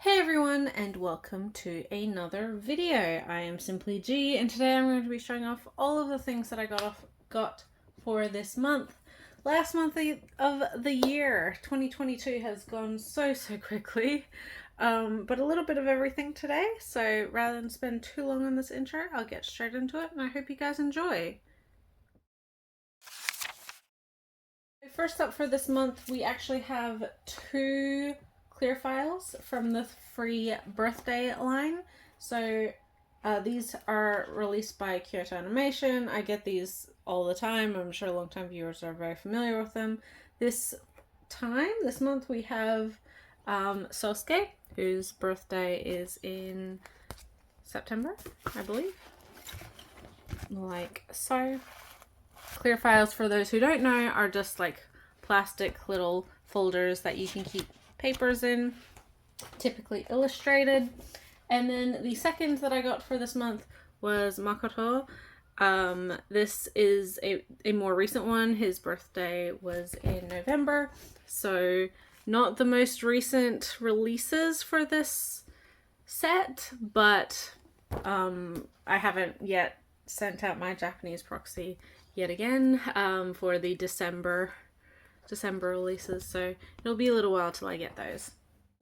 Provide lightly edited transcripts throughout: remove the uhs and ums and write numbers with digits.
Hey everyone, and welcome to another video. I am Simply G, and today I'm going to be showing off all of the things that I got for this month. Last month of the year, 2022 has gone so quickly, but a little bit of everything today. So rather than spend too long on this intro, I'll get straight into it, and I hope you guys enjoy. First up for this month, we actually have two clear files from the free birthday line. So these are released by Kyoto Animation. I get these all the time. I'm sure long-time viewers are very familiar with them. This month, we have Sosuke, whose birthday is in September, I believe. Like so. Clear files, for those who don't know, are just like plastic little folders that you can keep papers in, typically illustrated. And then the second that I got for this month was Makoto. This is a more recent one. His birthday was in November, so not the most recent releases for this set, but I haven't yet sent out my Japanese proxy yet again for the December releases, so it'll be a little while till I get those.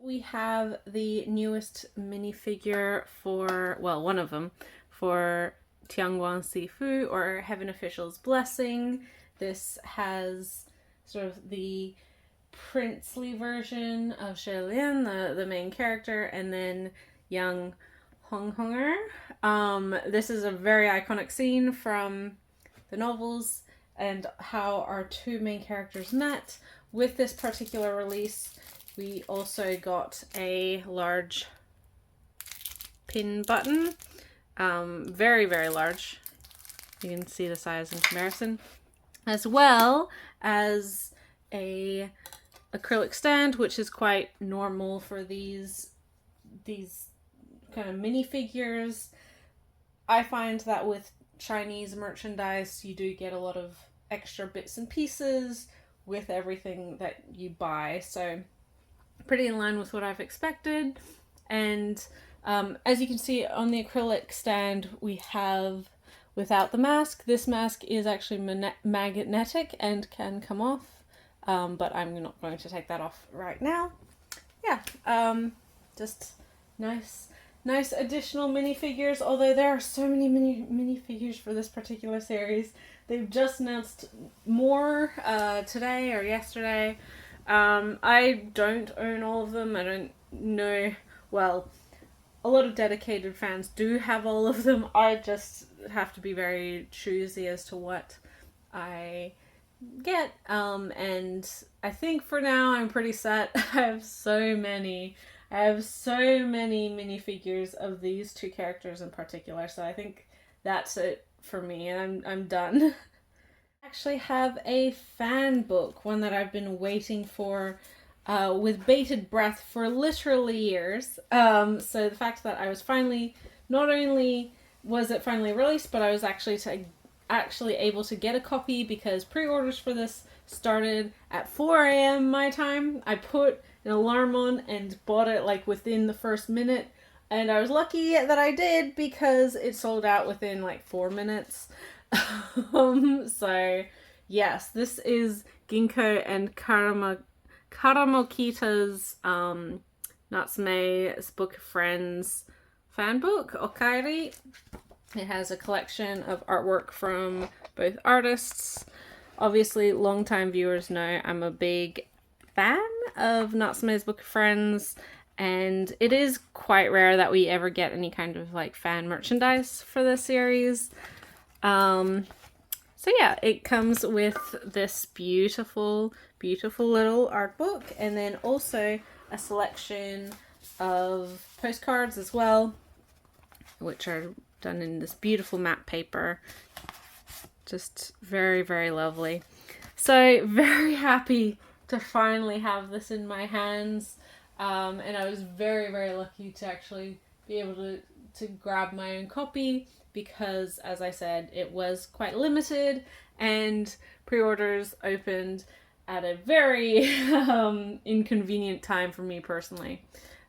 We have the newest minifigure for, well, one of them, for Tianguan Sifu, or Heaven Official's Blessing. This has sort of the princely version of Lian, the main character, and then young Honghonger. This is a very iconic scene from the novels and how our two main characters met. With this particular release, we also got a large pin button, very large. You can see the size in comparison, as well as a acrylic stand, which is quite normal for these kind of minifigures. I find that with Chinese merchandise, you do get a lot of extra bits and pieces with everything that you buy, so pretty in line with what I've expected. And as you can see on the acrylic stand, we have without the mask. This mask is actually magnetic and can come off, but I'm not going to take that off right now. Yeah, just nice additional minifigures, although there are so many minifigures for this particular series. They've just announced more today or yesterday. I don't own all of them. I don't know. Well, a lot of dedicated fans do have all of them. I just have to be very choosy as to what I get. And I think for now I'm pretty set. I have so many minifigures of these two characters in particular, so I think that's it for me, and I'm done. I actually have a fan book, one that I've been waiting for with bated breath for literally years. So the fact that I was finally, not only was it finally released, but I was actually able to get a copy, because pre-orders for this started at 4 a.m. my time. I put an alarm on and bought it like within the first minute, and I was lucky that I did, because it sold out within like 4 minutes. So yes, this is Ginkgo and Karamokita's Natsume's Book of Friends fan book, Okairi. It has a collection of artwork from both artists. Obviously, longtime viewers know I'm a big fan of Natsume's Book of Friends, and it is quite rare that we ever get any kind of like fan merchandise for this series. So yeah, it comes with this beautiful little art book, and then also a selection of postcards as well, which are done in this beautiful matte paper. Just very lovely. So very happy to finally have this in my hands, and I was very lucky to actually be able to grab my own copy, because as I said, it was quite limited and pre-orders opened at a very inconvenient time for me personally.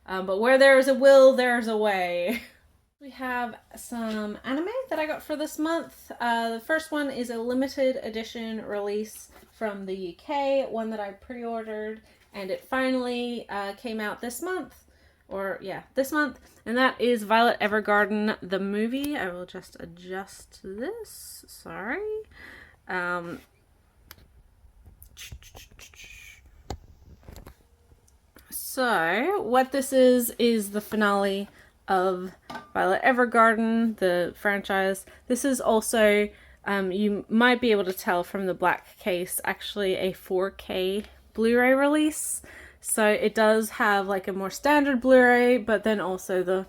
But where there is a will, there's a way. We have some anime that I got for this month. The first one is a limited edition release from the UK, one that I pre-ordered, and it finally came out this month. This month. And that is Violet Evergarden, the movie. I will just adjust this. Sorry. So, what this is the finale of Violet Evergarden, the franchise. This is also, you might be able to tell from the black case, actually a 4K Blu-ray release. So it does have like a more standard Blu-ray, but then also the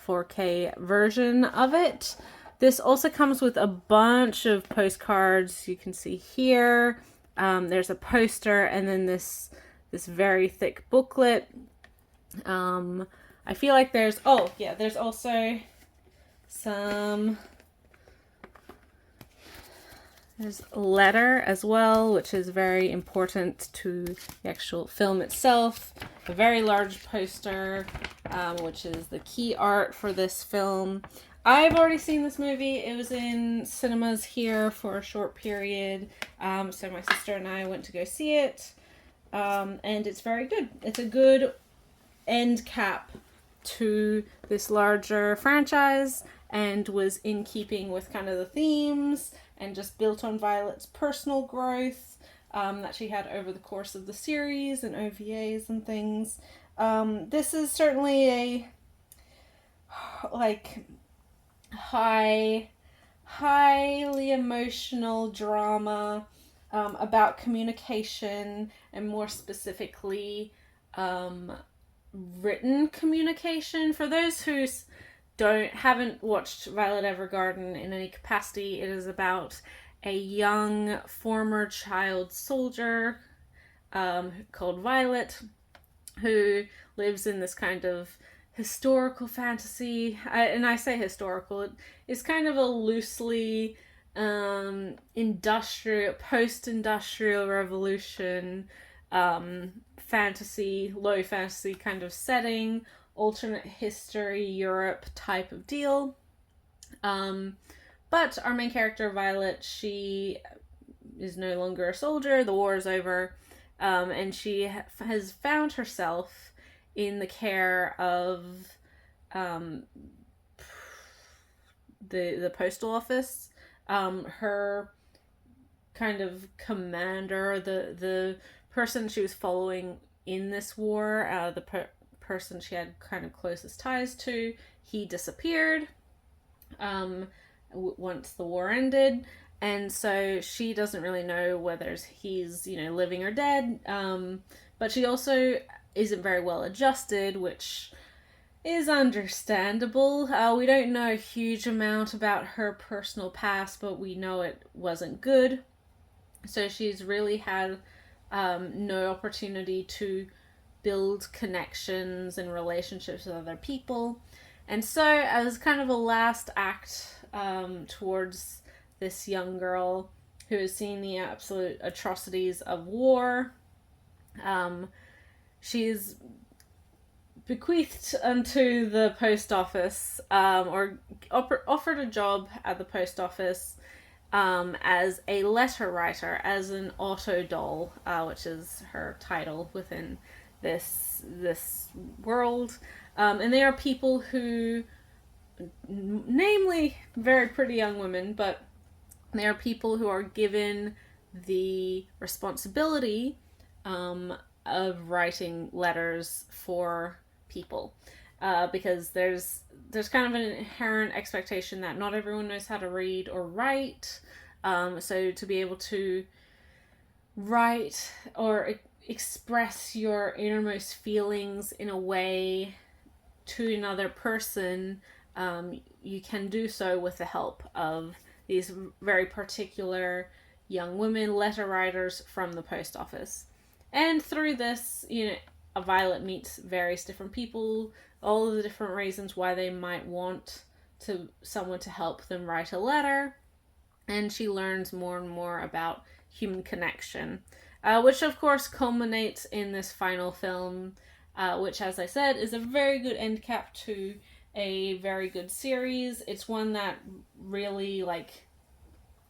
4K version of it. This also comes with a bunch of postcards. You can see here. There's a poster, and then this very thick booklet. I feel like there's also some. There's a letter as well, which is very important to the actual film itself. A very large poster, which is the key art for this film. I've already seen this movie. It was in cinemas here for a short period. So my sister and I went to go see it. And it's very good. It's a good end cap to this larger franchise, and was in keeping with kind of the themes, and just built on Violet's personal growth that she had over the course of the series and OVAs and things. This is certainly a highly emotional drama about communication, and more specifically written communication. For those who haven't watched Violet Evergarden in any capacity, it is about a young former child soldier called Violet, who lives in this kind of historical fantasy. And I say historical, it's kind of a loosely post-industrial revolution fantasy, low fantasy kind of setting, alternate history, Europe type of deal. But our main character, Violet, she is no longer a soldier, the war is over, and she has found herself in the care of the postal office. Her kind of commander, the person she was following in this war, person she had kind of closest ties to, he disappeared once the war ended, and so she doesn't really know whether he's living or dead, but she also isn't very well adjusted, which is understandable. We don't know a huge amount about her personal past, but we know it wasn't good, so she's really had no opportunity to build connections and relationships with other people. And so, as kind of a last act towards this young girl who has seen the absolute atrocities of war, she's bequeathed unto the post office, or offered a job at the post office as a letter writer, as an auto doll, which is her title within this world. And they are people who, namely very pretty young women, but they are people who are given the responsibility of writing letters for people, because there's kind of an inherent expectation that not everyone knows how to read or write, so to be able to write or express your innermost feelings in a way to another person, you can do so with the help of these very particular young women letter writers from the post office. And through this, Violet meets various different people, all of the different reasons why they might want someone to help them write a letter, and she learns more and more about human connection, which of course culminates in this final film, which, as I said, is a very good end cap to a very good series. It's one that really, like,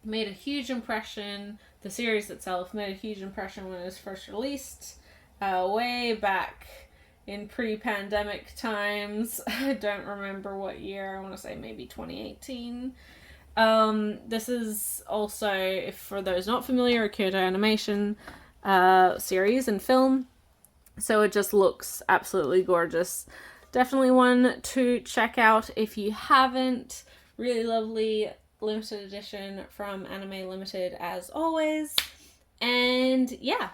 made a huge impression. The series itself made a huge impression when it was first released, way back in pre-pandemic times. I don't remember what year. I want to say maybe 2018. This is also, if for those not familiar, a Kyoto Animation series and film. So it just looks absolutely gorgeous. Definitely one to check out if you haven't. Really lovely limited edition from Anime Limited as always. And yeah,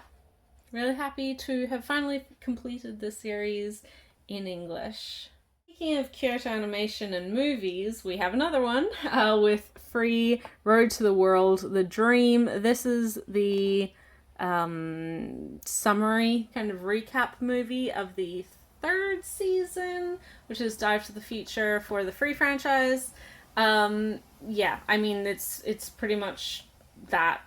really happy to have finally completed this series in English. Speaking of Kyoto Animation and movies, we have another one with Free Road to the World, The Dream. This is the summary kind of recap movie of the third season, which is Dive to the Future for the Free franchise. Yeah, I mean, it's pretty much that.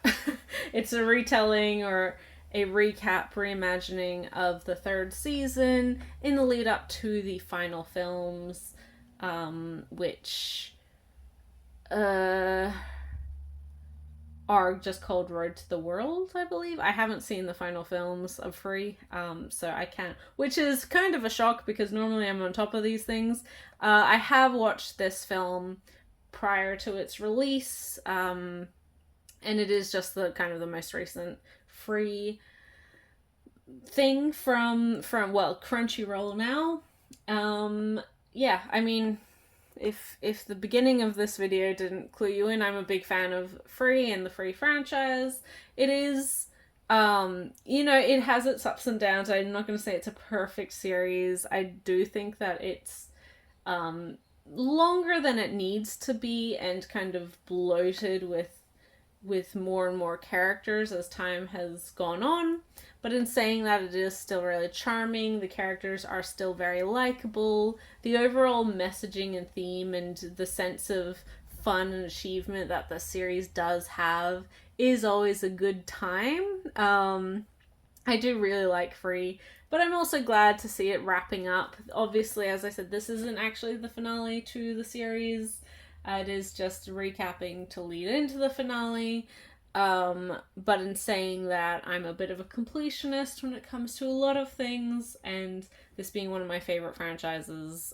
It's a retelling or a recap, reimagining of the third season in the lead up to the final films, which are just called Road to the World, I believe. I haven't seen the final films of Free, so I can't, which is kind of a shock because normally I'm on top of these things. I have watched this film prior to its release, and it is just the kind of the most recent Free thing from Crunchyroll now. Yeah, I mean, if the beginning of this video didn't clue you in, I'm a big fan of Free and the Free franchise. It is, it has its ups and downs. I'm not going to say it's a perfect series. I do think that it's longer than it needs to be and kind of bloated with more and more characters as time has gone on. But in saying that, it is still really charming. The characters are still very likable. The overall messaging and theme and the sense of fun and achievement that the series does have is always a good time. I do really like Free, but I'm also glad to see it wrapping up. Obviously, as I said, this isn't actually the finale to the series. It is just recapping to lead into the finale. But in saying that, I'm a bit of a completionist when it comes to a lot of things, and this being one of my favorite franchises,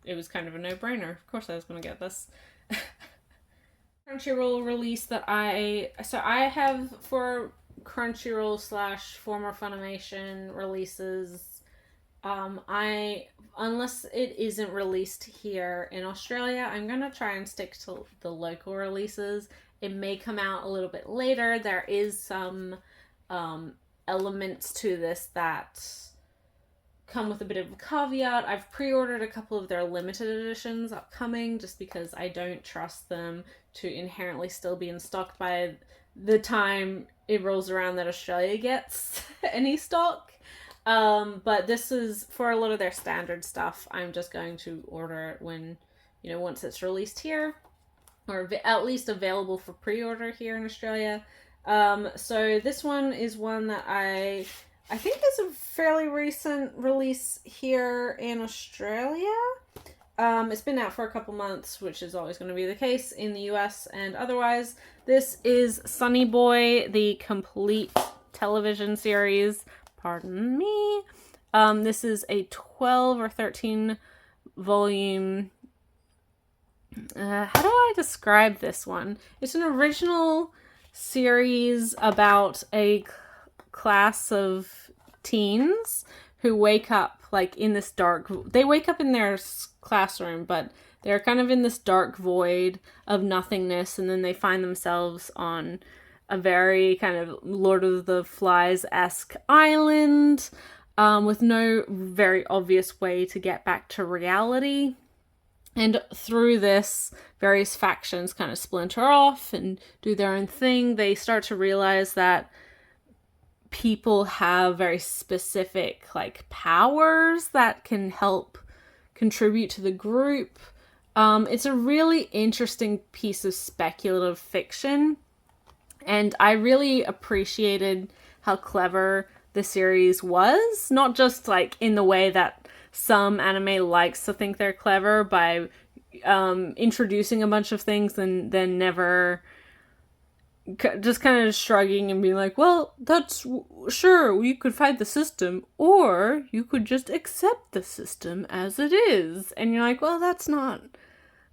it was kind of a no-brainer. Of course I was going to get this. Crunchyroll release that I have for Crunchyroll / former Funimation releases, unless it isn't released here in Australia, I'm gonna try and stick to the local releases. It may come out a little bit later. There is some elements to this that come with a bit of a caveat. I've pre-ordered a couple of their limited editions upcoming just because I don't trust them to inherently still be in stock by the time it rolls around that Australia gets any stock. But this is for a lot of their standard stuff. I'm just going to order it when, once it's released here, or at least available for pre-order here in Australia. So this one is one that I think is a fairly recent release here in Australia. It's been out for a couple months, which is always going to be the case in the US and otherwise. This is Sunny Boy, the complete television series. Pardon me. This is a 12 or 13 volume. How do I describe this one? It's an original series about a class of teens who wake up in this dark. They wake up in their classroom, but they're kind of in this dark void of nothingness, and then they find themselves on a very kind of Lord of the Flies-esque island with no very obvious way to get back to reality. And through this, various factions kind of splinter off and do their own thing. They start to realize that people have very specific powers that can help contribute to the group. It's a really interesting piece of speculative fiction. And I really appreciated how clever the series was, not just like in the way that some anime likes to think they're clever by introducing a bunch of things and then never just kind of shrugging and being like, well, that's sure, you could fight the system, or you could just accept the system as it is. And you're like, well, that's not,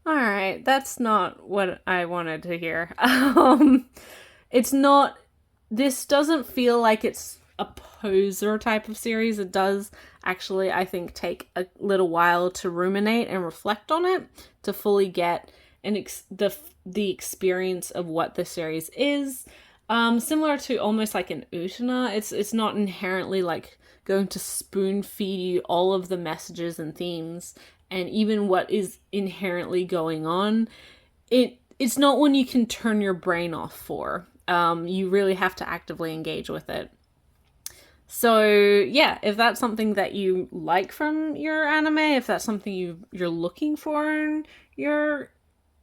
all right, that's not what I wanted to hear. It's not, this doesn't feel like it's a poser type of series. It does actually, I think, take a little while to ruminate and reflect on it to fully get the experience of what the series is. Similar to almost like an Utena, it's not inherently like going to spoon feed you all of the messages and themes and even what is inherently going on. It's not one you can turn your brain off for. You really have to actively engage with it. So yeah, if that's something that you like from your anime, if that's something you're looking for in your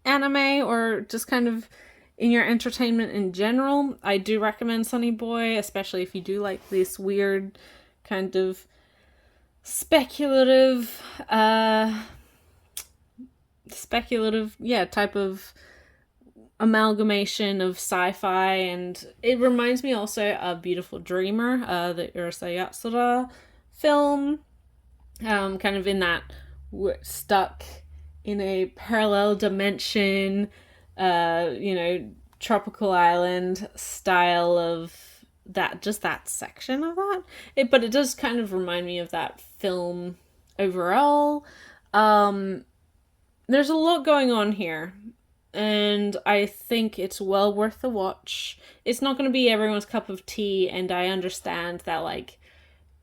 anime or just kind of in your entertainment in general, I do recommend Sunny Boy, especially if you do like this weird kind of speculative type of amalgamation of sci-fi. And it reminds me also of Beautiful Dreamer, the Urusei Yatsura film, kind of in that we're stuck in a parallel dimension, tropical island style of that, just that section of that. But it does kind of remind me of that film overall. There's a lot going on here, and I think it's well worth the watch. It's not going to be everyone's cup of tea, and I understand that, like,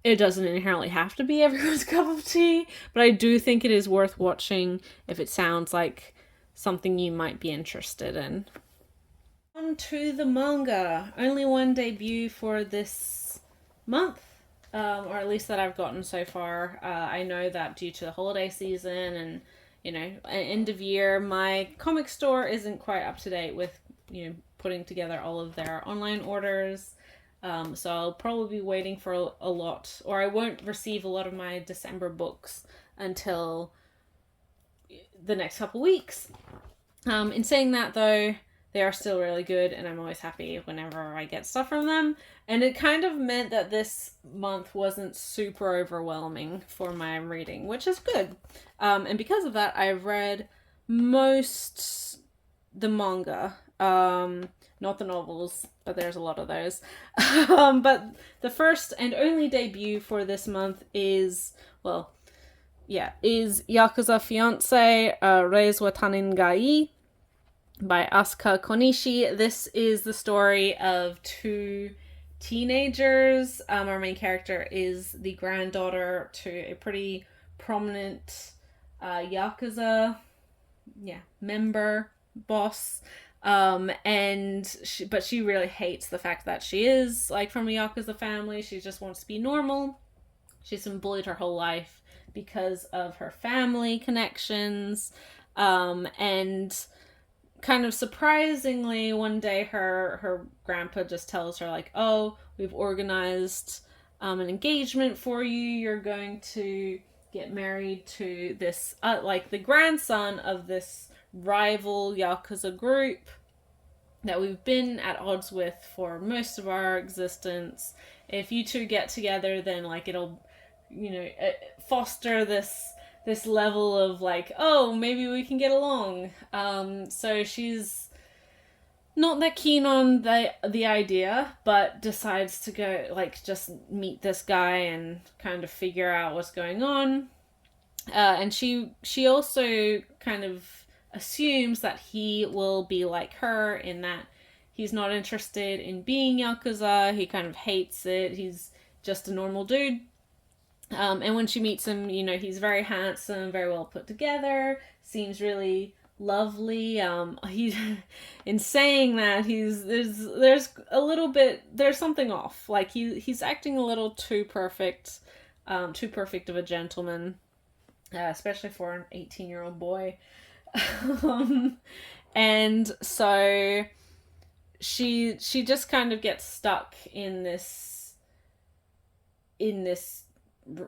it doesn't inherently have to be everyone's cup of tea, but I do think it is worth watching if it sounds like something you might be interested in. On to the manga. Only one debut for this month, or at least that I've gotten so far. I know that due to the holiday season and, end of year, my comic store isn't quite up to date with, putting together all of their online orders. So I'll probably be waiting for a lot, or I won't receive a lot of my December books until the next couple weeks. In saying that, though, they are still really good, and I'm always happy whenever I get stuff from them. And it kind of meant that this month wasn't super overwhelming for my reading, which is good. And because of that, I've read most the manga. Not the novels, but there's a lot of those. But the first and only debut for this month is Yakuza Fiance, Reis wa Tanin Gai by Asuka Konishi. This is the story of two teenagers. Our main character is the granddaughter to a pretty prominent Yakuza member, boss. But she really hates the fact that she is like from a Yakuza family. She just wants to be normal. She's been bullied her whole life because of her family connections. And kind of surprisingly, one day her grandpa just tells her, like, oh, we've organized an engagement for you. You're going to get married to this, the grandson of this rival Yakuza group that we've been at odds with for most of our existence. If you two get together, then like it'll, foster this level of like, oh, maybe we can get along. So she's not that keen on the idea, but decides to go, like, just meet this guy and kind of figure out what's going on. And she also kind of assumes that he will be like her in that he's not interested in being Yakuza. He kind of hates it. He's just a normal dude. And when she meets him, he's very handsome, very well put together, seems really lovely. In saying that, there's something off. Like he's acting a little too perfect of a gentleman, especially for an 18-year-old boy. And so she just kind of gets stuck in this in this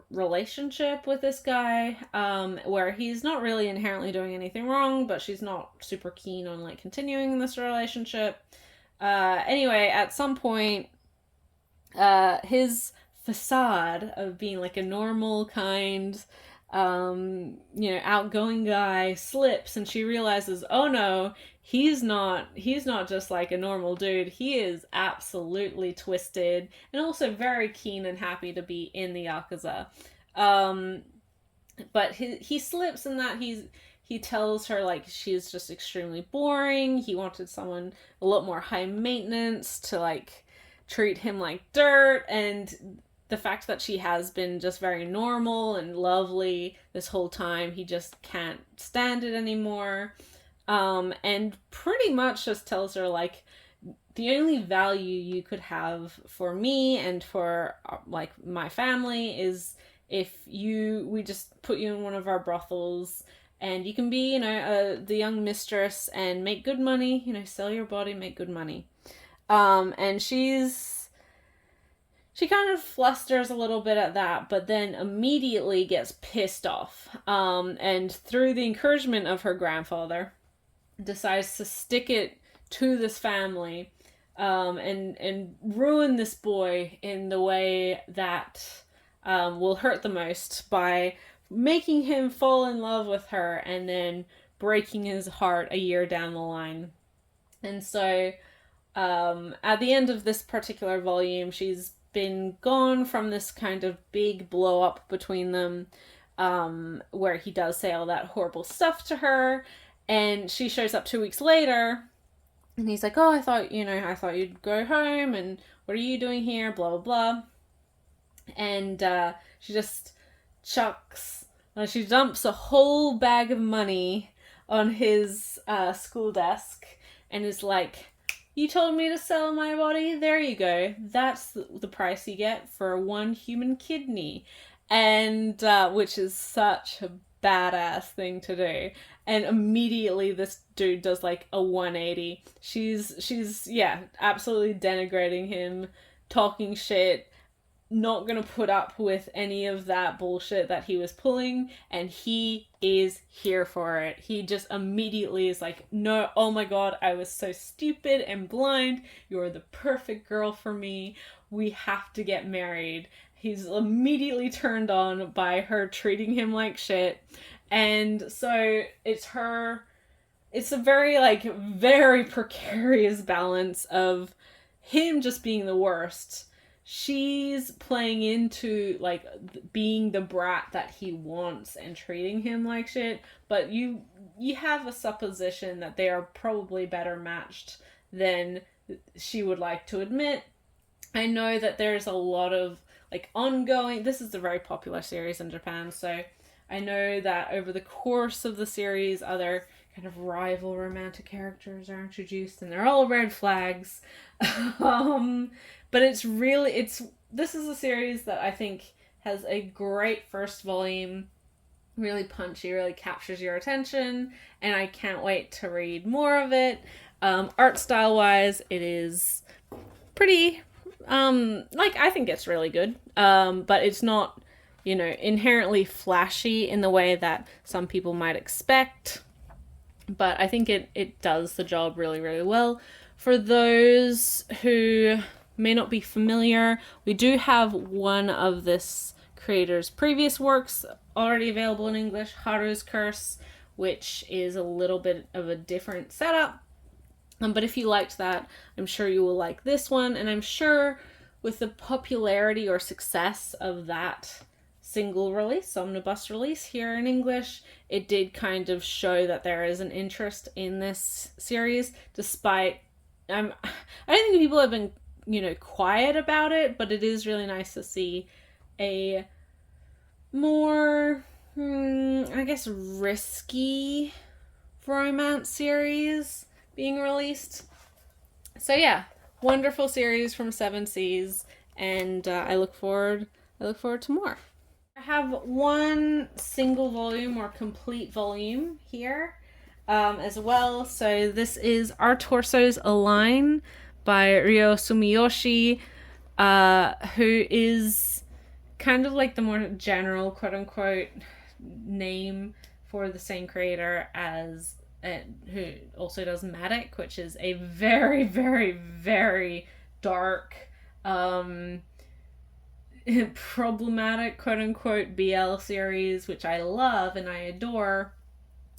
relationship with this guy, where he's not really inherently doing anything wrong, but she's not super keen on like continuing this relationship. Anyway, at some point, his facade of being like a normal, kind, outgoing guy slips, and she realizes, oh no, he's not just like a normal dude. He is absolutely twisted and also very keen and happy to be in the Yakuza. Um, but he slips in that he tells her like she's just extremely boring. He wanted someone a lot more high maintenance to like treat him like dirt, and the fact that she has been just very normal and lovely this whole time, he just can't stand it anymore. And pretty much just tells her like the only value you could have for me and for like my family is if we just put you in one of our brothels, and you can be, the young mistress and make good money, sell your body, make good money. And she kind of flusters a little bit at that, but then immediately gets pissed off. And through the encouragement of her grandfather, decides to stick it to this family, and ruin this boy in the way that will hurt the most by making him fall in love with her and then breaking his heart a year down the line. And so at the end of this particular volume, she's been gone from this kind of big blow up between them, where he does say all that horrible stuff to her, and she shows up 2 weeks later, and he's like, oh, I thought you'd go home, and what are you doing here, blah, blah, blah. And she just she dumps a whole bag of money on his school desk, and is like, you told me to sell my body, there you go. That's the price you get for one human kidney. And which is such a badass thing to do. And immediately this dude does like a 180. She's absolutely denigrating him, talking shit, not gonna put up with any of that bullshit that he was pulling, and he is here for it. He just immediately is like, no, oh my god, I was so stupid and blind. You're the perfect girl for me. We have to get married. He's immediately turned on by her treating him like shit. And so it's a very precarious balance of him just being the worst. She's playing into like being the brat that he wants and treating him like shit, but you have a supposition that they are probably better matched than she would like to admit. I know that there's a lot of like ongoing, this is a very popular series in Japan, so I know that over the course of the series other kind of rival romantic characters are introduced, and they're all red flags. But this is a series that I think has a great first volume, really punchy, really captures your attention, and I can't wait to read more of it. Art style wise, it is pretty, I think it's really good, but it's not, inherently flashy in the way that some people might expect, but I think it does the job really, really well. For those who may not be familiar, we do have one of this creator's previous works already available in English, Haru's Curse, which is a little bit of a different setup. But if you liked that, I'm sure you will like this one, and I'm sure with the popularity or success of that single release, omnibus release here in English, it did kind of show that there is an interest in this series, despite I don't think people have been, quiet about it, but it is really nice to see a more, I guess, risky romance series being released. So yeah, wonderful series from Seven Seas, and I look forward to more. I have one single volume or complete volume here as well. So this is Our Torsos Align by Ryo Sumiyoshi, who is kind of like the more general quote unquote name for the same creator as who also does Matic, which is a very, very, very dark, problematic quote unquote BL series, which I love and I adore.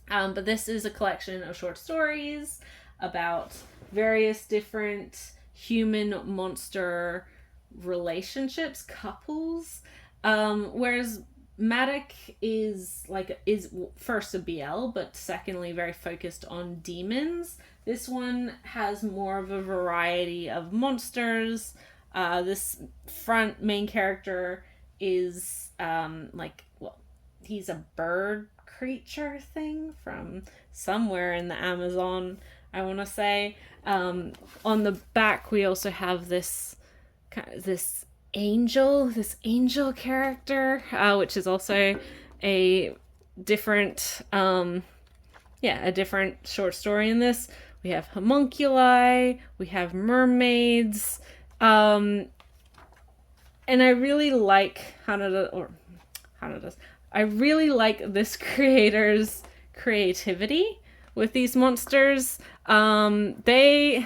But this is a collection of short stories about various different human monster relationships, couples. Whereas Matic is first a BL, but secondly very focused on demons. This one has more of a variety of monsters. This front main character is he's a bird creature thing from somewhere in the Amazon, I want to say. On the back, we also have this angel character, which is also a different a different short story in this. We have homunculi, we have mermaids, and I really like I really like this creator's creativity with these monsters. If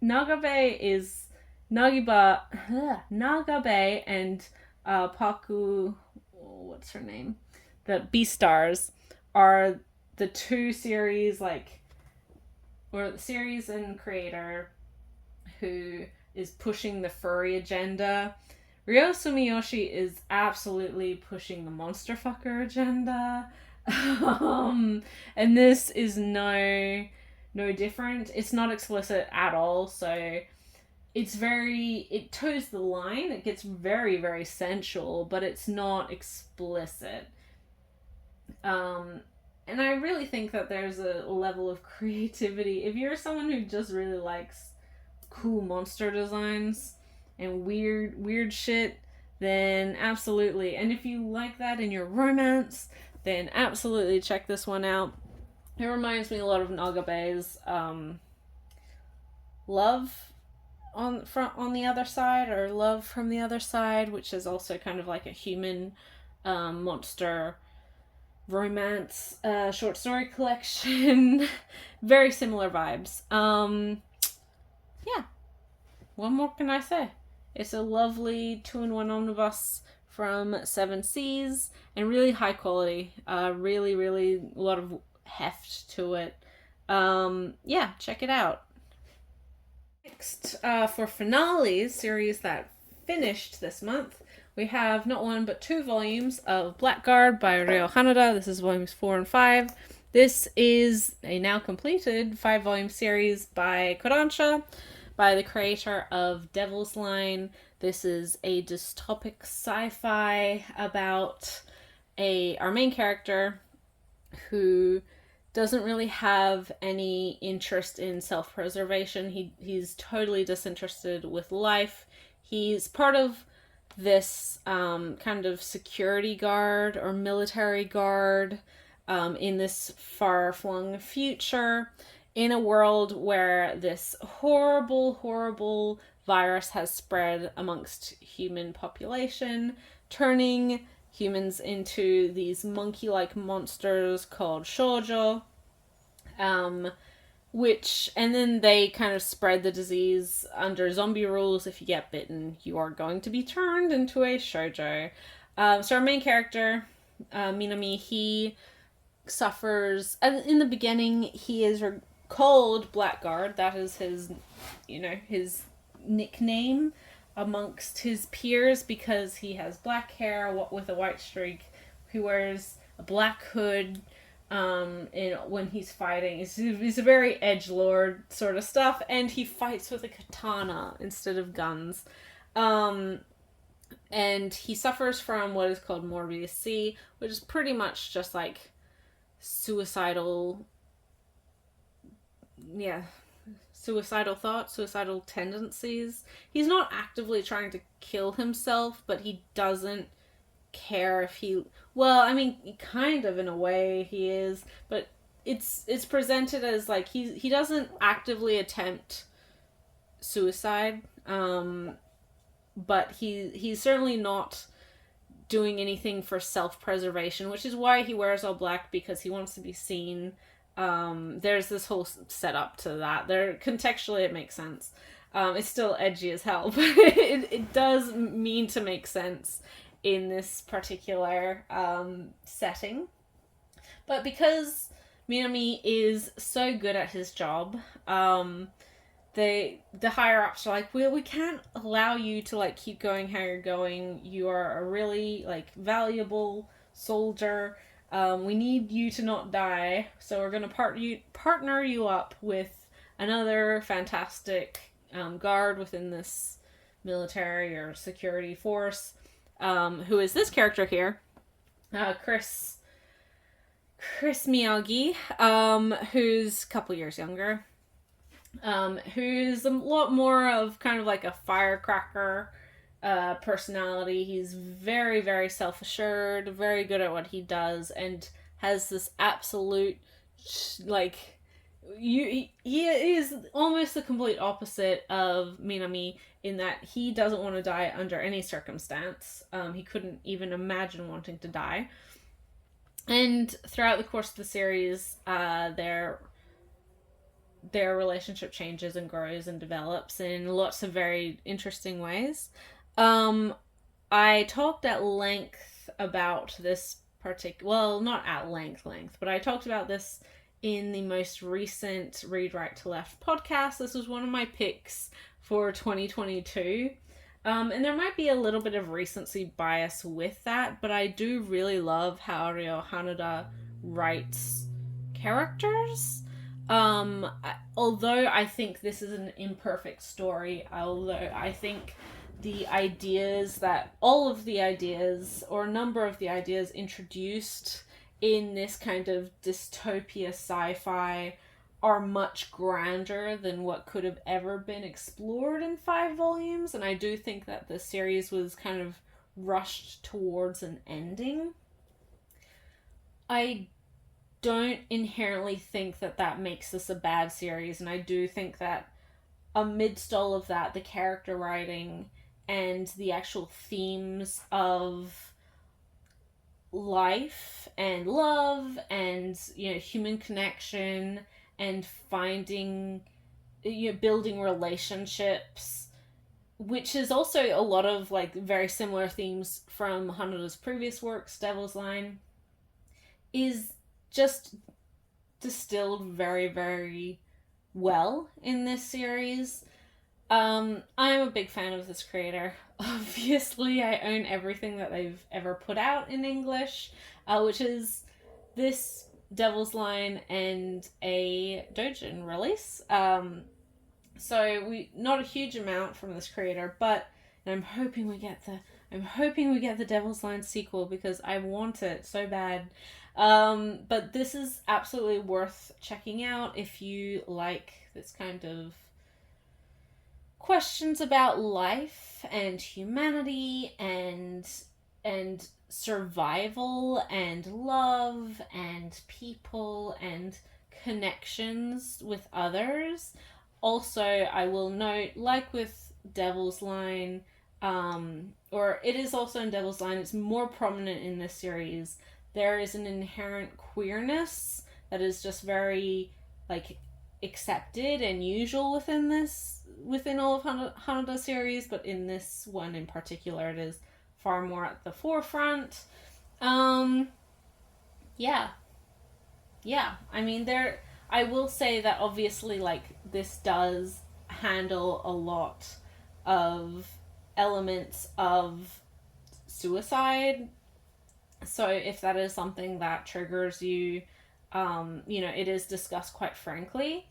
Nagabe is Nagabe and Paku, what's her name? The Beastars are the two series, or the series and creator who is pushing the furry agenda. Ryo Sumiyoshi is absolutely pushing the monster fucker agenda. And this is no different. It's not explicit at all, so it toes the line. It gets very, very sensual, but it's not explicit. And I really think that there's a level of creativity. If you're someone who just really likes cool monster designs and weird shit, then absolutely. And if you like that in your romance, then absolutely check this one out. It reminds me a lot of Nagabe's Love on the Other Side, or Love from the Other Side, which is also kind of like a human monster romance short story collection. Very similar vibes. Yeah. What more can I say? It's a lovely 2-in-1 omnibus from Seven Seas, and really high quality. Really, really a lot of heft to it. Yeah, check it out. Next, for finales, series that finished this month, we have not one but 2 volumes of Blackguard by Ryo Hanada. This is volumes 4 and 5. This is a now completed 5-volume series by Kodansha, by the creator of Devil's Line. This is a dystopic sci-fi about our main character who doesn't really have any interest in self-preservation. He's totally disinterested with life. He's part of this kind of security guard or military guard in this far-flung future, in a world where this horrible, horrible virus has spread amongst human population, turning humans into these monkey-like monsters called shoujo, and then they kind of spread the disease under zombie rules. If you get bitten, you are going to be turned into a shoujo. So our main character, Minami, he suffers, in the beginning, he is called Blackguard. That is his nickname amongst his peers, because he has black hair with a white streak. He wears a black hood when he's fighting. He's a very edgelord sort of stuff, and he fights with a katana instead of guns. And he suffers from what is called Morbius C, which is pretty much just like suicidal thoughts, suicidal tendencies. He's not actively trying to kill himself, but he doesn't care if kind of in a way he is, but it's presented as like he doesn't actively attempt suicide. but he's certainly not doing anything for self-preservation, which is why he wears all black, because he wants to be seen. There's this whole setup to that. There, contextually, it makes sense. It's still edgy as hell, but it does mean to make sense in this particular setting. But because Minami is so good at his job, the higher ups are like, well, we can't allow you to like keep going how you're going. You are a really like valuable soldier. We need you to not die, so we're gonna partner you up with another fantastic guard within this military or security force, who is this character here, Chris Miyagi, who's a couple years younger, who's a lot more of kind of like a firecracker personality. He's very, very self-assured, very good at what he does, and has this absolute like he is almost the complete opposite of Minami in that he doesn't want to die under any circumstance. He couldn't even imagine wanting to die. And throughout the course of the series, their relationship changes and grows and develops in lots of very interesting ways. I talked at length about this well, not at length, but I talked about this in the most recent Read Right to Left podcast. This was one of my picks for 2022. And there might be a little bit of recency bias with that, but I do really love how Ryo Hanada writes characters. Although I think this is an imperfect story, although I think the ideas that all of the ideas or a number of the ideas introduced in this kind of dystopia sci-fi are much grander than what could have ever been explored in 5 volumes, and I do think that the series was kind of rushed towards an ending. I don't inherently think that that makes this a bad series, and I do think that amidst all of that, the character writing and the actual themes of life and love and, you know, human connection and finding, you know, building relationships, which is also a lot of like very similar themes from Hanada's previous works, Devil's Line, is just distilled very, very well in this series. I'm a big fan of this creator. Obviously, I own everything that they've ever put out in English, which is this Devil's Line and a Dojin release. So we not a huge amount from this creator, but I'm hoping we get the Devil's Line sequel because I want it so bad. But this is absolutely worth checking out if you like this kind of questions about life and humanity and survival and love and people and connections with others. Also, I will note, like with Devil's Line, or it is also in Devil's Line, it's more prominent in this series. There is an inherent queerness that is just very like accepted and usual within all of Hanada's series, but in this one in particular, it is far more at the forefront. Yeah. I mean, I will say that obviously, like, this does handle a lot of elements of suicide. So if that is something that triggers you, you know, it is discussed quite frankly,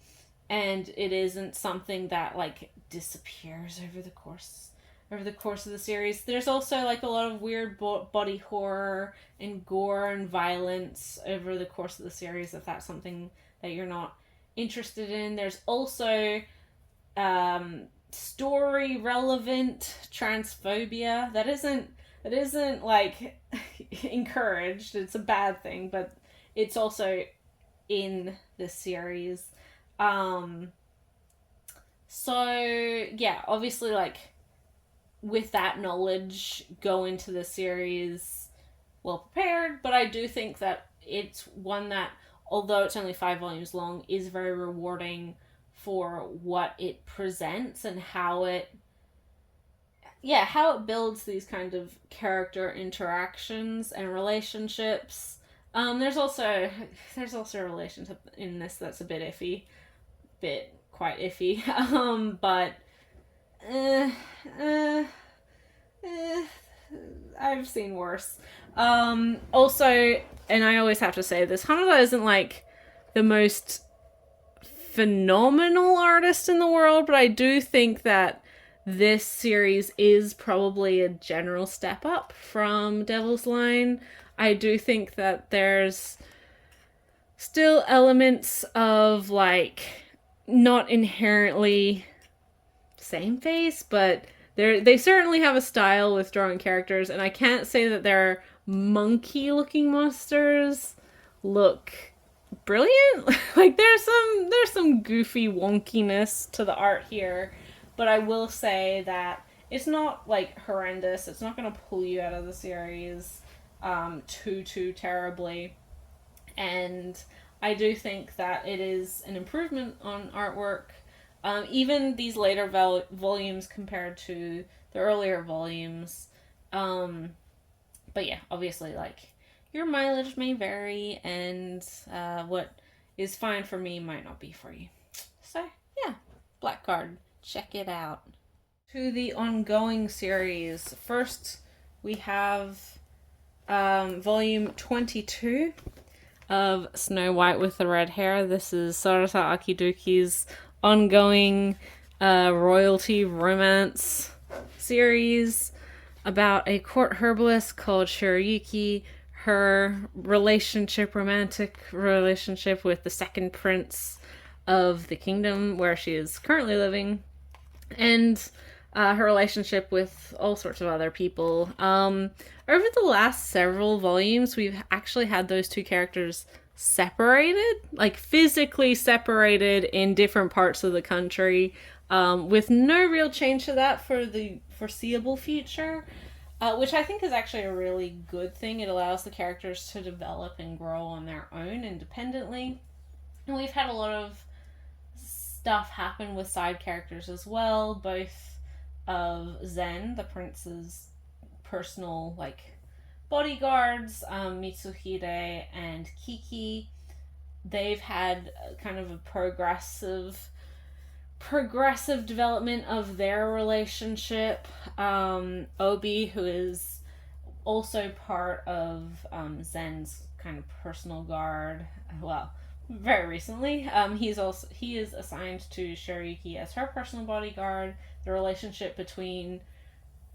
and it isn't something that like disappears over the course of the series. There's also like a lot of weird body horror and gore and violence over the course of the series, if that's something that you're not interested in. There's also story relevant transphobia that isn't like encouraged. It's a bad thing, but it's also in this series. So yeah, obviously, like, with that knowledge, go into the series well prepared. But I do think that it's one that, although it's only 5 volumes long, is very rewarding for what it presents and how it builds these kind of character interactions and relationships. There's also a relationship in this that's a bit iffy, quite iffy. But uh, uh, uh, I've seen worse. Also, and I always have to say this, Hanada isn't like the most phenomenal artist in the world, but I do think that this series is probably a general step up from Devil's Line. I do think that there's still elements of like not inherently same face, but they certainly have a style with drawing characters, and I can't say that their monkey looking monsters look brilliant. Like there's some goofy wonkiness to the art here, but I will say that it's not like horrendous. It's not going to pull you out of the series too terribly, and I do think that it is an improvement on artwork. Even these later volumes compared to the earlier volumes. But yeah, obviously, like, your mileage may vary, and what is fine for me might not be for you. So, yeah, Blackguard, check it out. To the ongoing series, first we have volume 22 of Snow White with the Red Hair. This is Sarasa Akiduki's ongoing royalty romance series about a court herbalist called Shirayuki, her romantic relationship with the second prince of the kingdom where she is currently living, and her relationship with all sorts of other people. Over the last several volumes, we've actually had those two characters separated, like physically separated in different parts of the country, with no real change to that for the foreseeable future, which I think is actually a really good thing. It allows the characters to develop and grow on their own independently. And we've had a lot of stuff happen with side characters as well, both of Zen, the prince's personal like bodyguards, Mitsuhide and Kiki. They've had kind of a progressive development of their relationship. Obi, who is also part of Zen's kind of personal guard, well, very recently, he is assigned to Shirayuki as her personal bodyguard. The relationship between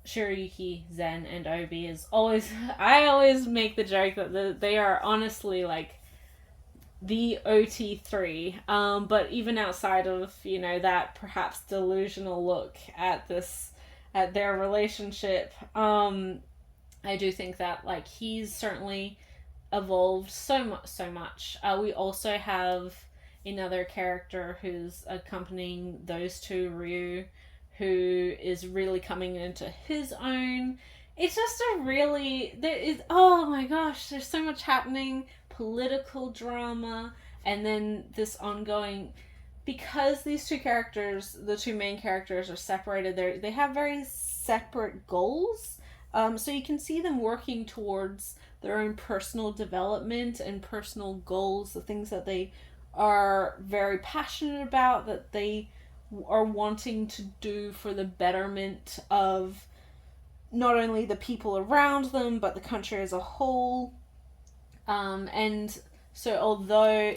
Shirayuki, Zen, and Obi is always, I always make the joke that they are honestly like the OT3, but even outside of, that perhaps delusional look at their relationship, I do think that like he's certainly evolved so much. We also have another character who's accompanying those two, Ryu, who is really coming into his own. It's just oh my gosh, there's so much happening. Political drama, and then this ongoing, because these two characters, the two main characters, are separated. They have very separate goals, so you can see them working towards their own personal development and personal goals, the things that they are very passionate about, that they are wanting to do for the betterment of not only the people around them but the country as a whole. And so although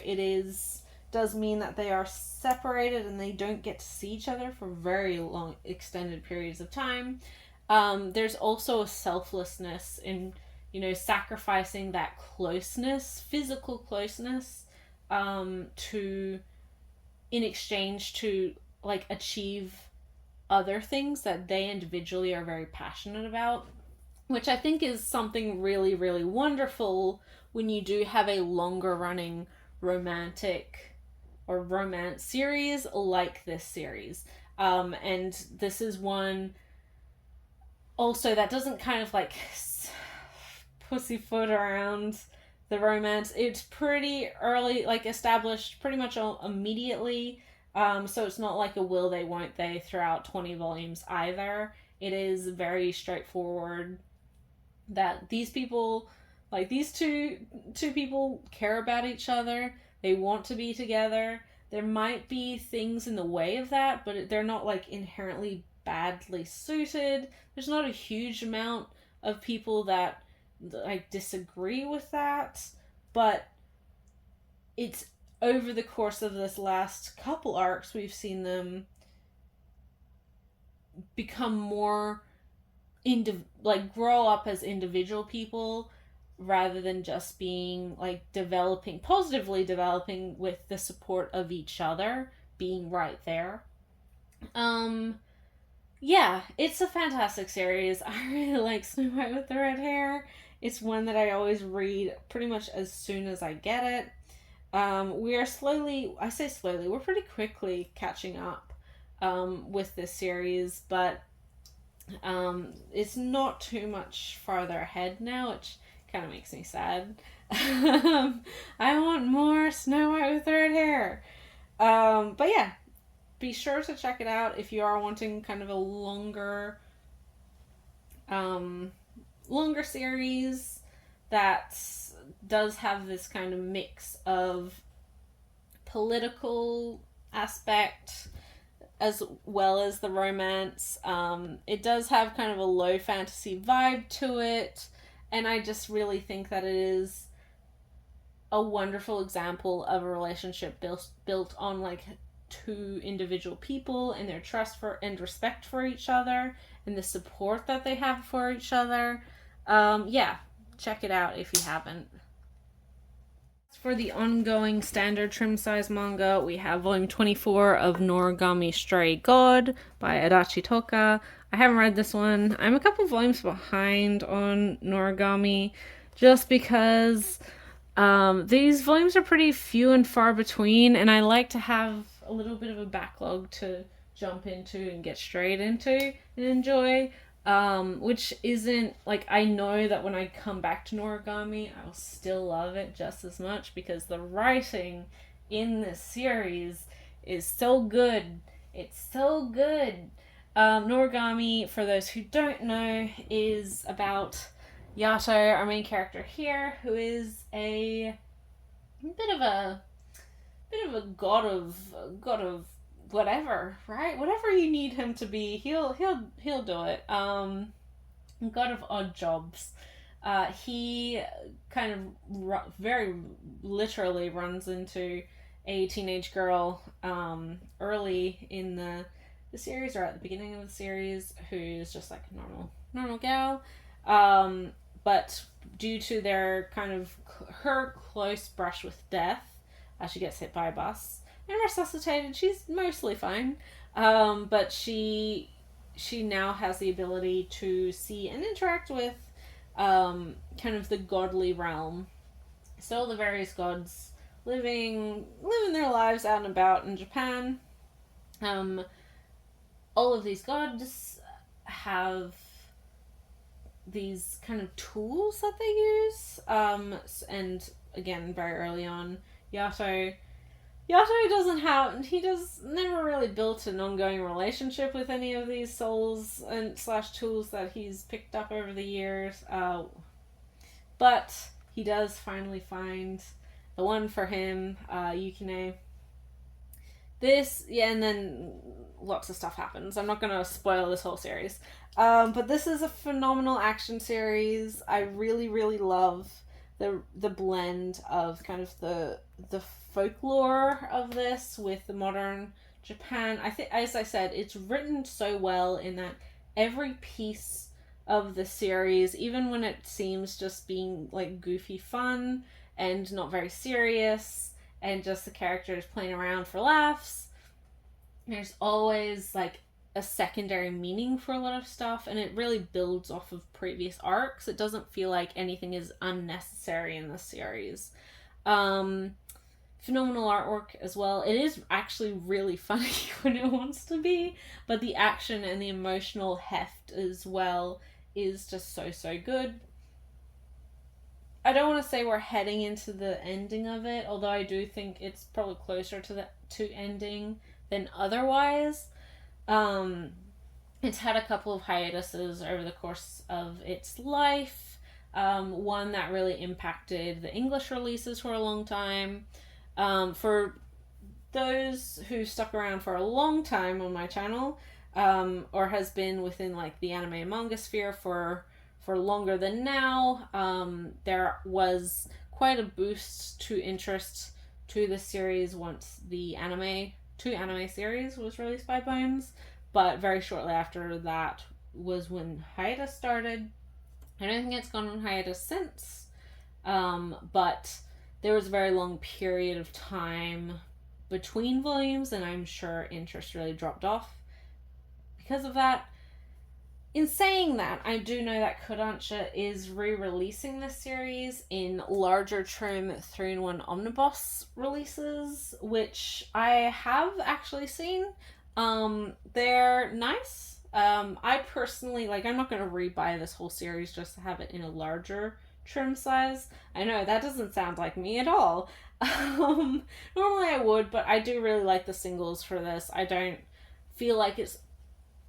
does mean that they are separated and they don't get to see each other for very long extended periods of time, there's also a selflessness in sacrificing that closeness, physical closeness, in exchange to like achieve other things that they individually are very passionate about, which I think is something really, really wonderful when you do have a longer running romantic or romance series like this series. And this is one also that doesn't kind of like pussyfoot around the romance. It's pretty early, like established pretty much immediately. So it's not like a will they won't they throughout 20 volumes either. It is very straightforward that these people, like these two people, care about each other. They want to be together. There might be things in the way of that, but they're not like inherently badly suited. There's not a huge amount of people that like disagree with that, but it's over the course of this last couple arcs we've seen them become more like grow up as individual people rather than just being like positively developing with the support of each other, being right there. um yeah, it's a fantastic series. I really like Snow White with the Red Hair. It's one that I always read pretty much as soon as I get it. We are slowly, I say slowly, we're pretty quickly catching up with this series, but it's not too much farther ahead now, which kind of makes me sad. I want more Snow White with Red Hair. But yeah, be sure to check it out if you are wanting kind of a um, longer series that does have this kind of mix of political aspect as well as the romance. It does have kind of a low fantasy vibe to it, and I just really think that it is a wonderful example of a relationship built on like two individual people and their trust for and respect for each other and the support that they have for each other. Yeah, check it out if you haven't. For the ongoing standard trim size manga, we have volume 24 of Noragami Strike God by Adachi Toka. I haven't read this one. I'm a couple volumes behind on Noragami just because these volumes are pretty few and far between, and I like to have a little bit of a backlog to jump into and get straight into and enjoy. Which isn't like, I know that when I come back to Noragami, I'll still love it just as much because the writing in this series is so good. It's so good. Noragami, for those who don't know, is about Yato, our main character here, who is a bit of a god of whatever, right? Whatever you need him to be, he'll do it. God of odd jobs. He kind of very literally runs into a teenage girl early in the series or at the beginning of the series who's just like a normal gal. But due to their kind of her close brush with death, she gets hit by a bus and resuscitated. She's mostly fine, but she now has the ability to see and interact with kind of the godly realm. So the various gods living their lives out and about in Japan. All of these gods have these kind of tools that they use. And again, very early on, Yato never really built an ongoing relationship with any of these souls and slash tools that he's picked up over the years. But he does finally find the one for him, Yukine. And then lots of stuff happens. I'm not going to spoil this whole series. But this is a phenomenal action series. I really, really love the blend of kind of the folklore of this with the modern Japan. I think, as I said, it's written so well in that every piece of the series, even when it seems just being like goofy fun and not very serious and just the characters playing around for laughs, there's always like a secondary meaning for a lot of stuff, and it really builds off of previous arcs. It doesn't feel like anything is unnecessary in the series. Phenomenal artwork as well. It is actually really funny when it wants to be, but the action and the emotional heft as well is just so, so good. I don't want to say we're heading into the ending of it, although I do think it's probably closer to ending than otherwise. Um, it's had a couple of hiatuses over the course of its life. One that really impacted the English releases for a long time. For those who stuck around for a long time on my channel, or has been within like the anime and manga sphere for longer than now, there was quite a boost to interest to the series once the anime series was released by Bones, but very shortly after that was when hiatus started. I don't think it's gone on hiatus since, but there was a very long period of time between volumes, and I'm sure interest really dropped off because of that. In saying that, I do know that Kodansha is re-releasing this series in larger trim 3-in-1 omnibus releases, which I have actually seen. They're nice. I personally, like, I'm not going to rebuy this whole series just to have it in a larger trim size. I know that doesn't sound like me at all. Normally I would, but I do really like the singles for this. I don't feel like it's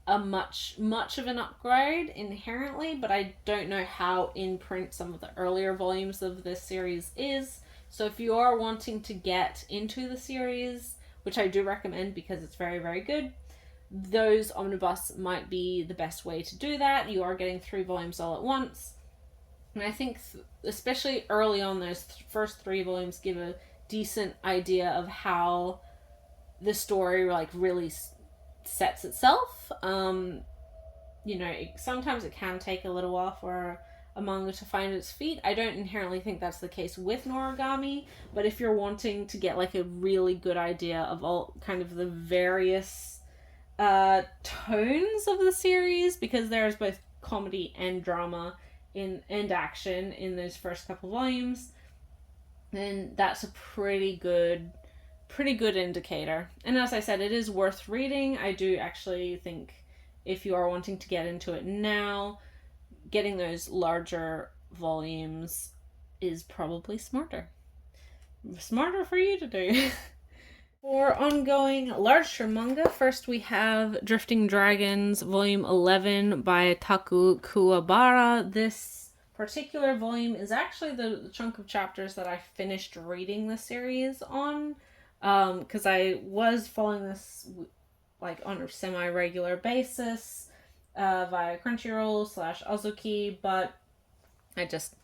a much of an upgrade inherently, but I don't know how in print some of the earlier volumes of this series is. So if you are wanting to get into the series, which I do recommend because it's very, very good, those omnibus might be the best way to do that. You are getting 3 volumes all at once. And I think especially early on, those first 3 volumes give a decent idea of how the story like really sets itself. Sometimes it can take a little while for a manga to find its feet. I don't inherently think that's the case with Noragami, but if you're wanting to get like a really good idea of all kind of the various tones of the series, because there's both comedy and drama and action in those first couple volumes, then that's a pretty good indicator. And as I said, it is worth reading. I do actually think if you are wanting to get into it now, getting those larger volumes is probably smarter for you to do. For ongoing large manga, first we have Drifting Dragons Volume 11 by Taku Kuwabara. This particular volume is actually the chunk of chapters that I finished reading the series on, because I was following this like on a semi-regular basis via Crunchyroll / Azuki, but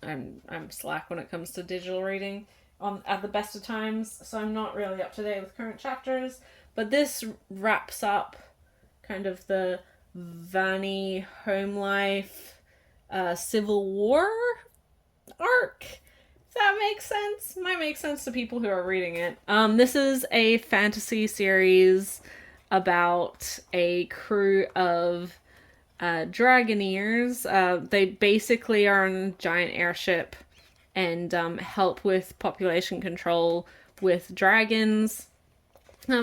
I'm slack when it comes to digital reading at the best of times, so I'm not really up to date with current chapters. But this wraps up kind of the Vanny home life Civil War arc. If that makes sense. Might make sense to people who are reading it. This is a fantasy series about a crew of Dragoneers. They basically are on a giant airship and help with population control with dragons,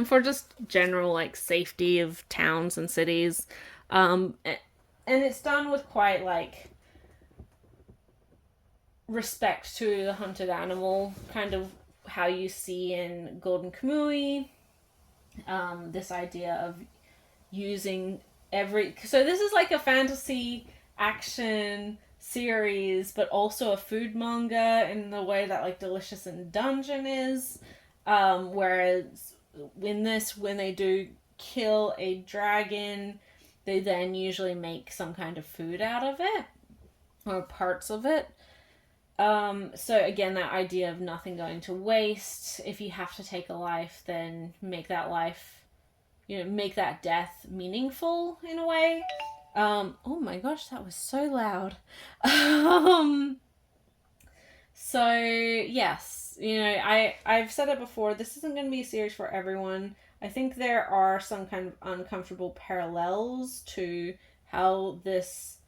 for just general like safety of towns and cities. And it's done with quite like respect to the hunted animal, kind of how you see in Golden Kamui. This idea of using so this is like a fantasy action series, but also a food manga in the way that like Delicious in Dungeon is. Whereas in this, when they do kill a dragon, they then usually make some kind of food out of it or parts of it. So again, that idea of nothing going to waste. If you have to take a life, then make that life, make that death meaningful in a way. Oh my gosh, that was so loud. So yes, I've said it before, this isn't going to be a series for everyone. I think there are some kind of uncomfortable parallels to how this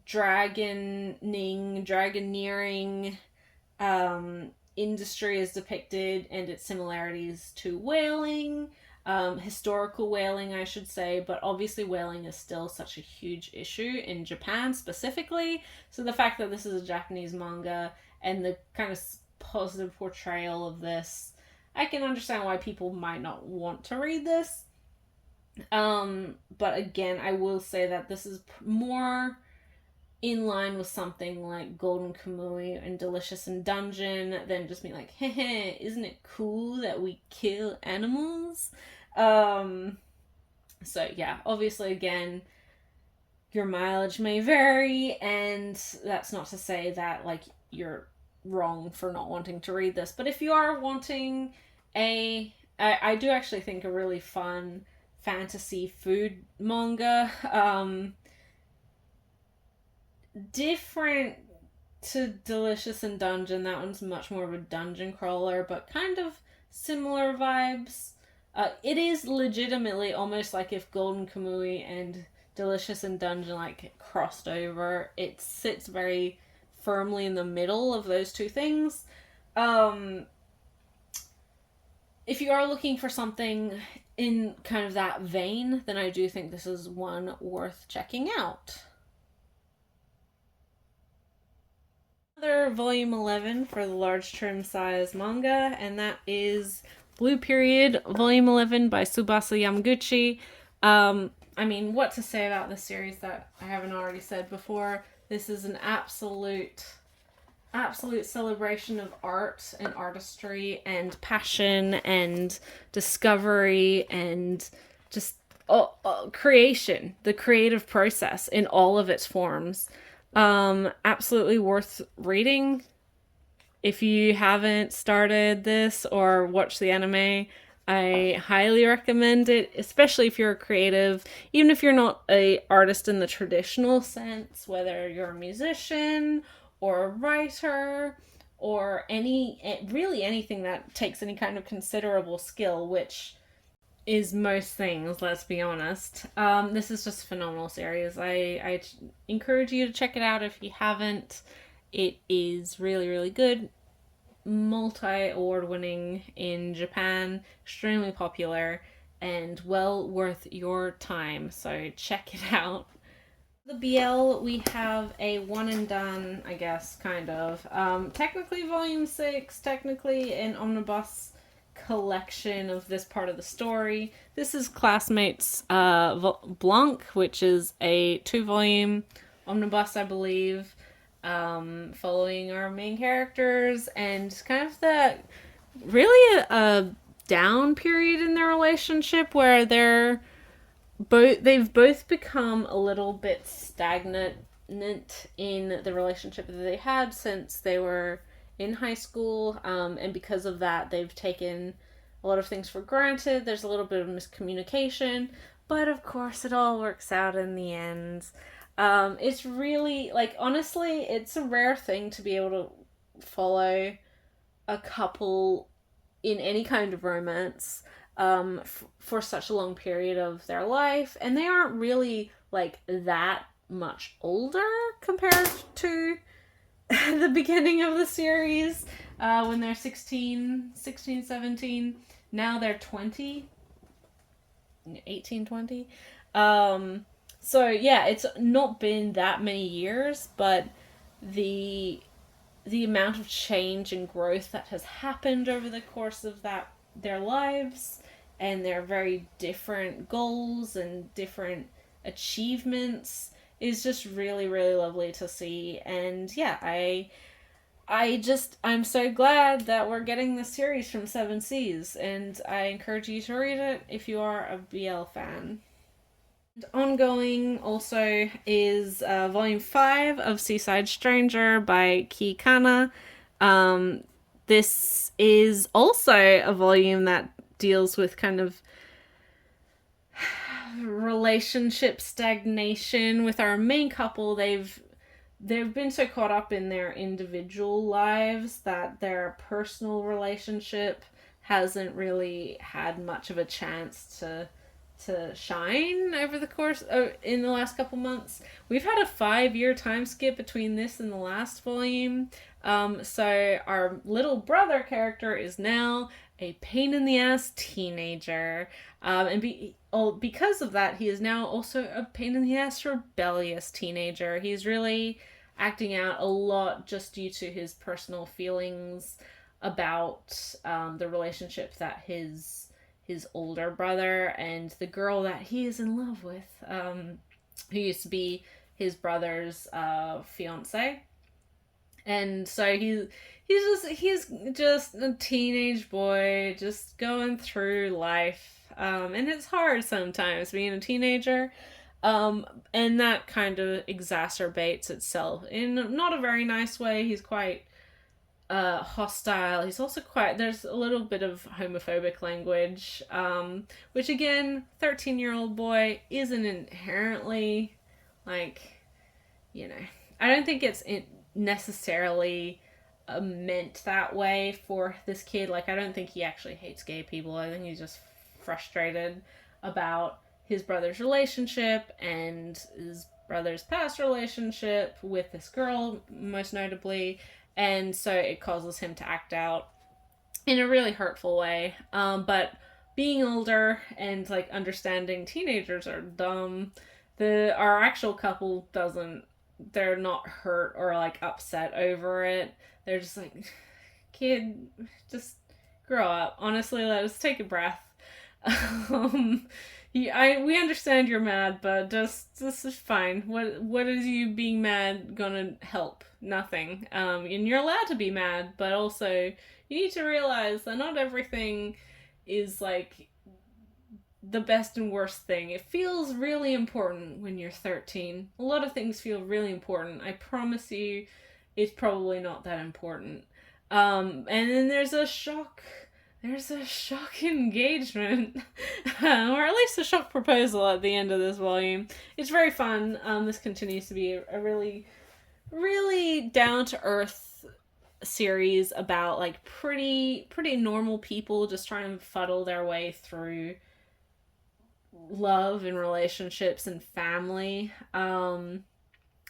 dragoneering industry is depicted and its similarities to whaling, historical whaling, I should say, but obviously whaling is still such a huge issue in Japan specifically. So the fact that this is a Japanese manga and the kind of positive portrayal of this, I can understand why people might not want to read this. But again, I will say that this is more in line with something like Golden Kamui and Delicious in Dungeon than just be like, heh, isn't it cool that we kill animals? So yeah, obviously again, your mileage may vary, and that's not to say that like you're wrong for not wanting to read this. But if you are wanting I do actually think a really fun fantasy food manga, different to Delicious in Dungeon. That one's much more of a dungeon crawler, but kind of similar vibes. It is legitimately almost like if Golden Kamui and Delicious in Dungeon like crossed over. It sits very firmly in the middle of those two things. If you are looking for something in kind of that vein, then I do think this is one worth checking out. Another volume 11 for the large trim size manga, and that is Blue Period volume 11 by Tsubasa Yamaguchi. I mean, what to say about this series that I haven't already said before? This is an absolute celebration of art and artistry and passion and discovery and just creation, the creative process in all of its forms. Absolutely worth reading. If you haven't started this or watched the anime, I highly recommend it, especially if you're a creative, even if you're not a artist in the traditional sense, whether you're a musician or a writer or really anything that takes any kind of considerable skill, which is most things, let's be honest. This is just a phenomenal series. I encourage you to check it out if you haven't. It is really, really good. Multi-award winning in Japan, extremely popular, and well worth your time. So check it out. The BL, we have a one and done, I guess, kind of. Technically volume 6, technically an omnibus collection of this part of the story. This is Classmates Blanc, which is a 2-volume omnibus, I believe, following our main characters and kind of the really a down period in their relationship where they've both become a little bit stagnant in the relationship that they had since they were in high school, and because of that they've taken a lot of things for granted. There's a little bit of miscommunication, but of course it all works out in the end. It's really, like, honestly, it's a rare thing to be able to follow a couple in any kind of romance for such a long period of their life, and they aren't really like that much older compared to the beginning of the series, when they're 17. Now they're 20, 18, 20. So yeah, it's not been that many years, but the amount of change and growth that has happened over the course of their lives and their very different goals and different achievements is just really, really lovely to see. And yeah, I'm so glad that we're getting this series from Seven Seas, and I encourage you to read it if you are a BL fan. And ongoing also is volume 5 of Seaside Stranger by Ki Kana. This is also a volume that deals with kind of relationship stagnation with our main couple. They've been so caught up in their individual lives that their personal relationship hasn't really had much of a chance to shine over the course of, in the last couple months. We've had a 5-year time skip between this and the last volume. So our little brother character is now a pain in the ass teenager. Because of that, he is now also a pain in the ass rebellious teenager. He's really acting out a lot just due to his personal feelings about the relationship that his older brother and the girl that he is in love with, who used to be his brother's fiance. And so he's just a teenage boy just going through life, and it's hard sometimes being a teenager, and that kind of exacerbates itself in not a very nice way. He's quite hostile. He's also quite, there's a little bit of homophobic language, which again, 13-year-old boy isn't inherently like, you know, I don't think it's necessarily meant that way for this kid. Like, I don't think he actually hates gay people. I think he's just frustrated about his brother's relationship and his brother's past relationship with this girl, most notably. And so it causes him to act out in a really hurtful way. But being older and like understanding teenagers are dumb, our actual couple doesn't, they're not hurt or like upset over it. They're just like, kid, just grow up. Honestly, let us take a breath. We understand you're mad, but just this is fine. What is you being mad gonna help? Nothing. And you're allowed to be mad, but also you need to realize that not everything is like the best and worst thing. It feels really important when you're 13. A lot of things feel really important. I promise you, it's probably not that important. And then there's a shock engagement, or at least a shock proposal at the end of this volume. It's very fun. This continues to be a really, really down to earth series about like pretty normal people just trying to fuddle their way through love and relationships and family.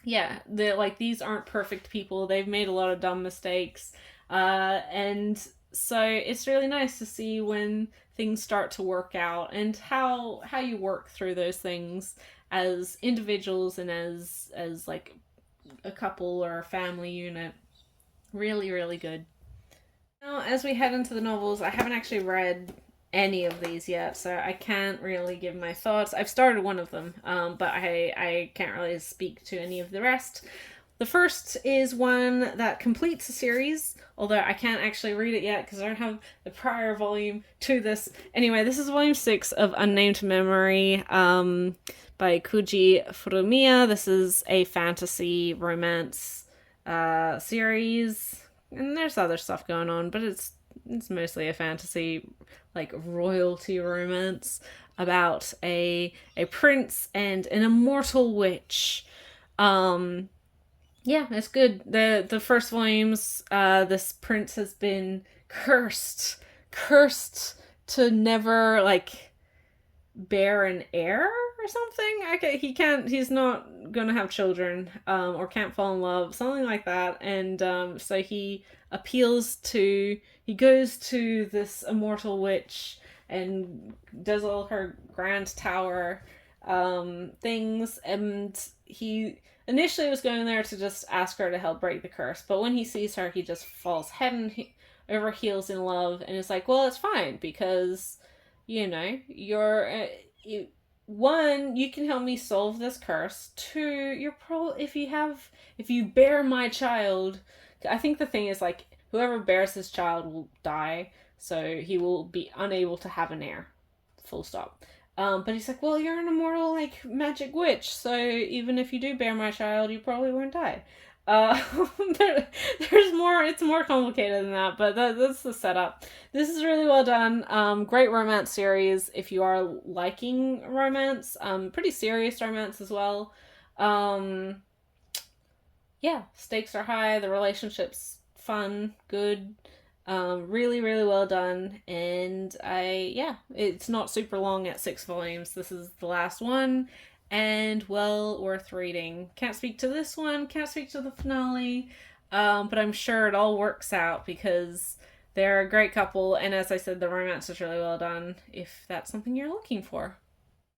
Yeah, these aren't perfect people. They've made a lot of dumb mistakes, and so it's really nice to see when things start to work out and how you work through those things as individuals and as like a couple or a family unit. Really, really good. Now, as we head into the novels, I haven't actually read any of these yet, so I can't really give my thoughts. I've started one of them, but I can't really speak to any of the rest. The first is one that completes a series, although I can't actually read it yet because I don't have the prior volume to this. Anyway, this is volume 6 of Unnamed Memory, by Kuji Furumiya. This is a fantasy romance series, and there's other stuff going on, but it's mostly a fantasy, like royalty romance about a prince and an immortal witch. Yeah, it's good. The first volumes, this prince has been cursed to never like bear an heir or something. He's not gonna have children, or can't fall in love, something like that. And so he goes to this immortal witch and does all her grand tower things, and he initially was going there to just ask her to help break the curse, but when he sees her, he just falls head and over heels in love, and is like, well, it's fine because, one, you can help me solve this curse. Two, if you bear my child, I think the thing is like whoever bears this child will die, so he will be unable to have an heir. Full stop. But he's like, well, you're an immortal, like, magic witch, so even if you do bear my child, you probably won't die. There's more, it's more complicated than that, but that's the setup. This is really well done. Great romance series if you are liking romance. Pretty serious romance as well. Yeah, stakes are high, the relationship's fun, good. Really, really well done, and it's not super long at 6 volumes. This is the last one, and well worth reading. Can't speak to this one, can't speak to the finale. But I'm sure it all works out because they're a great couple, and as I said, the romance is really well done if that's something you're looking for.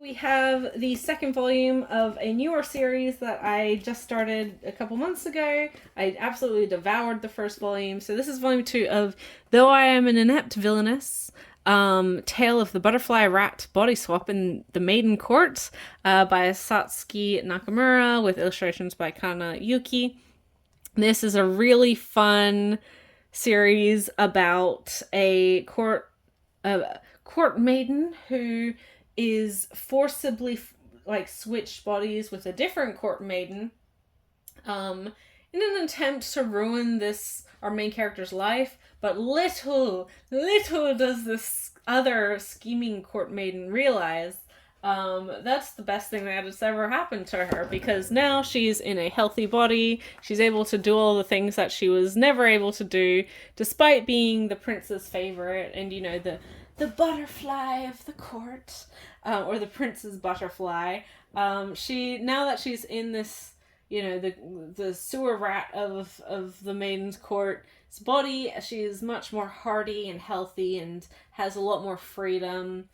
We have the second volume of a newer series that I just started a couple months ago. I absolutely devoured the first volume. So this is volume 2 of Though I Am an Inept Villainess, Tale of the Butterfly Rat Body Swap in the Maiden Court by Satsuki Nakamura with illustrations by Kana Yuki. This is a really fun series about a court maiden who is forcibly like switched bodies with a different court maiden in an attempt to ruin this our main character's life, but little does this other scheming court maiden realize that's the best thing that has ever happened to her, because now she's in a healthy body. She's able to do all the things that she was never able to do, despite being the prince's favorite and, you know, the butterfly of the court, or the prince's butterfly. She now that she's in this, you know, the sewer rat of the maiden's court's body, she is much more hardy and healthy and has a lot more freedom.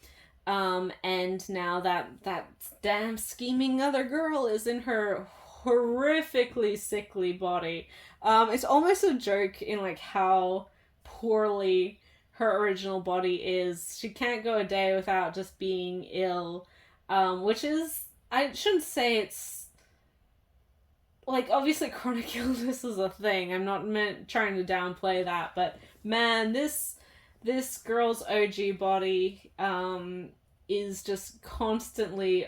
And now that damn scheming other girl is in her horrifically sickly body. It's almost a joke in like how poorly her original body is. She can't go a day without just being ill, which is, I shouldn't say it's like, obviously chronic illness is a thing. I'm not trying to downplay that, but man, this girl's OG body is just constantly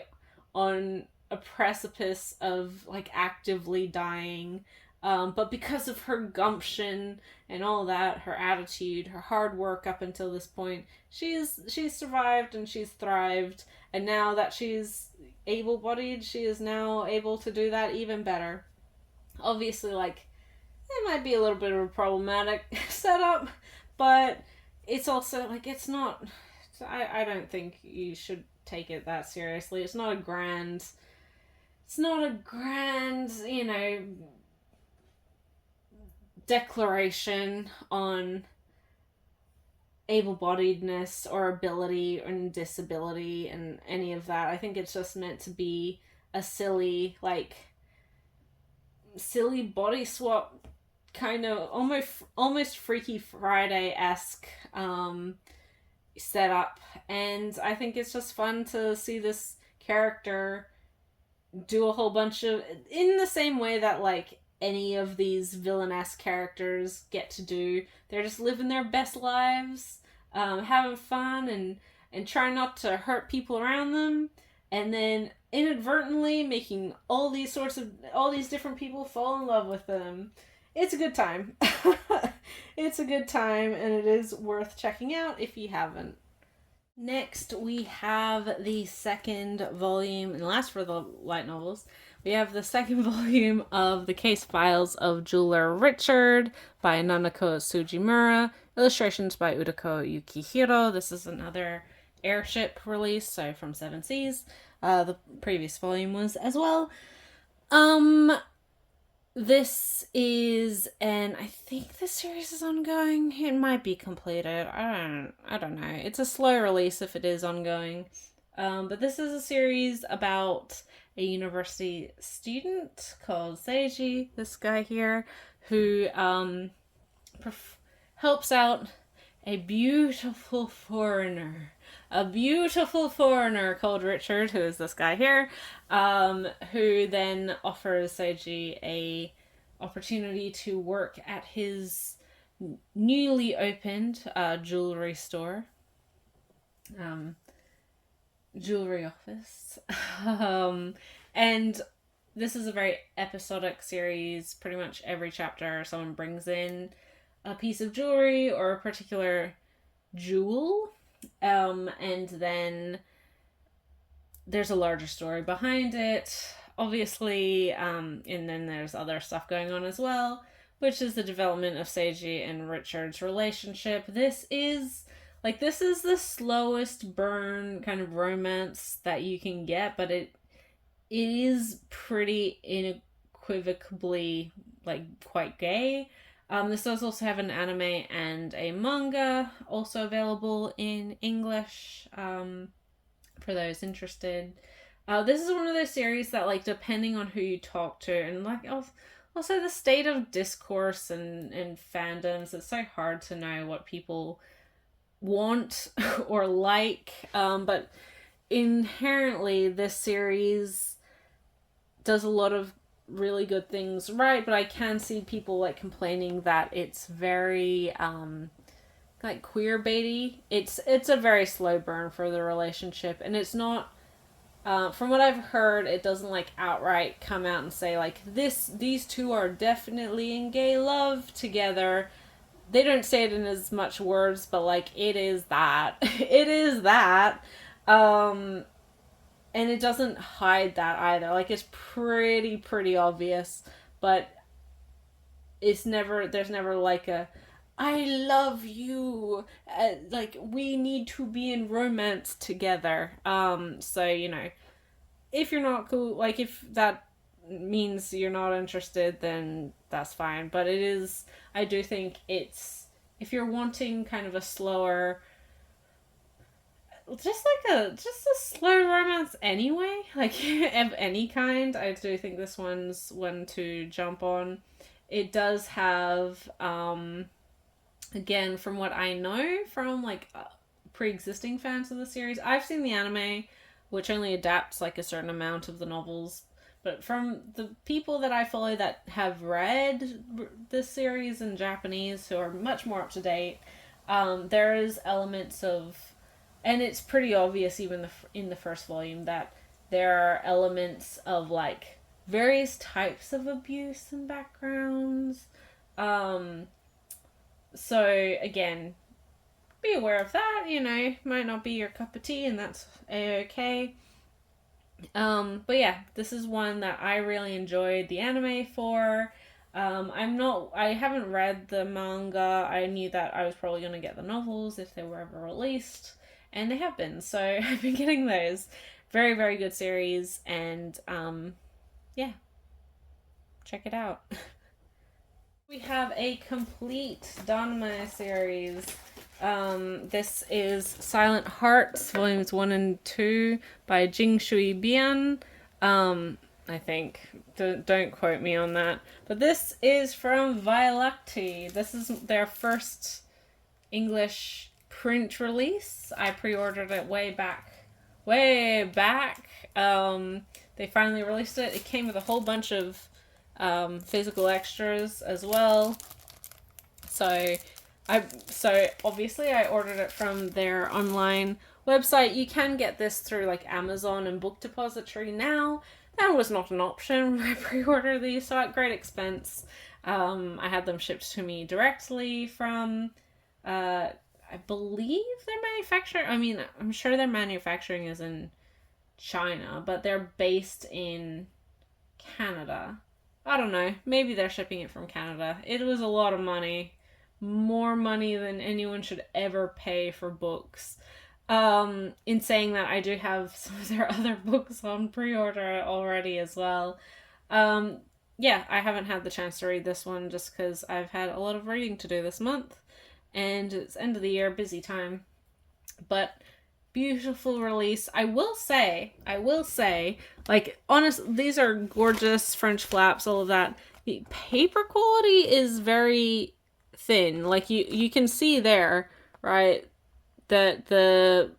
on a precipice of like actively dying. But because of her gumption and all that, her attitude, her hard work up until this point, she's survived and she's thrived. And now that she's able-bodied, she is now able to do that even better. Obviously, like, it might be a little bit of a problematic setup, but it's also like, it's not. I don't think you should take it that seriously. It's not a grand, you know, declaration on able-bodiedness or ability and disability and any of that. I think it's just meant to be a silly body swap, kind of almost Freaky Friday-esque setup, and I think it's just fun to see this character do a whole bunch of, in the same way that like any of these villainess characters get to do. They're just living their best lives, having fun and trying not to hurt people around them, and then inadvertently making all these different people fall in love with them. It's a good time. It's a good time, and it is worth checking out if you haven't. Next, we have the second volume, and last for the light novels, we have the second volume of The Case Files of Jeweler Richard by Nanako Sujimura, illustrations by Udako Yukihiro. This is another airship release, so from Seven Seas. The previous volume was as well. This is, and I think the series is ongoing. It might be completed. I don't know. It's a slow release if it is ongoing. But this is a series about a university student called Seiji, this guy here, who helps out a beautiful foreigner called Richard, who is this guy here, who then offers Seiji a opportunity to work at his newly opened jewelry store, jewelry office. And this is a very episodic series. Pretty much every chapter someone brings in a piece of jewelry or a particular jewel, and then there's a larger story behind it, obviously, and then there's other stuff going on as well, which is the development of Seiji and Richard's relationship. This is the slowest burn kind of romance that you can get, but it is pretty unequivocally like quite gay. This does also have an anime and a manga also available in English, for those interested. This is one of those series that, like, depending on who you talk to, and like also the state of discourse and fandoms, it's so hard to know what people want or like. But inherently, this series does a lot of really good things right, but I can see people like complaining that it's very like queer baity. It's a very slow burn for the relationship, and it's not. From what I've heard, it doesn't like outright come out and say like these two are definitely in gay love together. They don't say it in as much words, but like it is that. It is that. Um, and it doesn't hide that either. Like it's pretty obvious, but there's never like a I love you. Like we need to be in romance together. So if you're not cool, like if that means you're not interested, then that's fine. But I do think it's, if you're wanting kind of a slower, just a slow romance anyway, like of any kind, I do think this one's one to jump on. It does have, again, from what I know from like pre-existing fans of the series, I've seen the anime, which only adapts like a certain amount of the novels. But from the people that I follow that have read this series in Japanese, who are much more up to date, there is elements of, and it's pretty obvious even in the first volume, that there are elements of like various types of abuse and backgrounds. So again, be aware of that. Might not be your cup of tea, and that's a-okay. But yeah, this is one that I really enjoyed the anime for. I haven't read the manga. I knew that I was probably going to get the novels if they were ever released, and they have been, so I've been getting those. Very, very good series, and yeah, check it out. We have a complete danmei series. This is Silent Hearts, volumes 1 and 2 by Jing Shui Bian. I think. Don't quote me on that. But this is from Violacti. This is their first English print release. I pre-ordered it way back. They finally released it. It came with a whole bunch of physical extras as well. So obviously I ordered it from their online website. You can get this through like Amazon and Book Depository now. That was not an option when I pre-ordered these, so at great expense. I had them shipped to me directly from, I believe their manufacturer. I mean, I'm sure their manufacturing is in China, but they're based in Canada. I don't know. Maybe they're shipping it from Canada. It was a lot of money. More money than anyone should ever pay for books. In saying that, I do have some of their other books on pre-order already as well. Yeah, I haven't had the chance to read this one just because I've had a lot of reading to do this month. And it's end of the year, busy time. But beautiful release. I will say, like, honest, these are gorgeous French flaps, all of that. The paper quality is very thin. Like, you can see there, right, that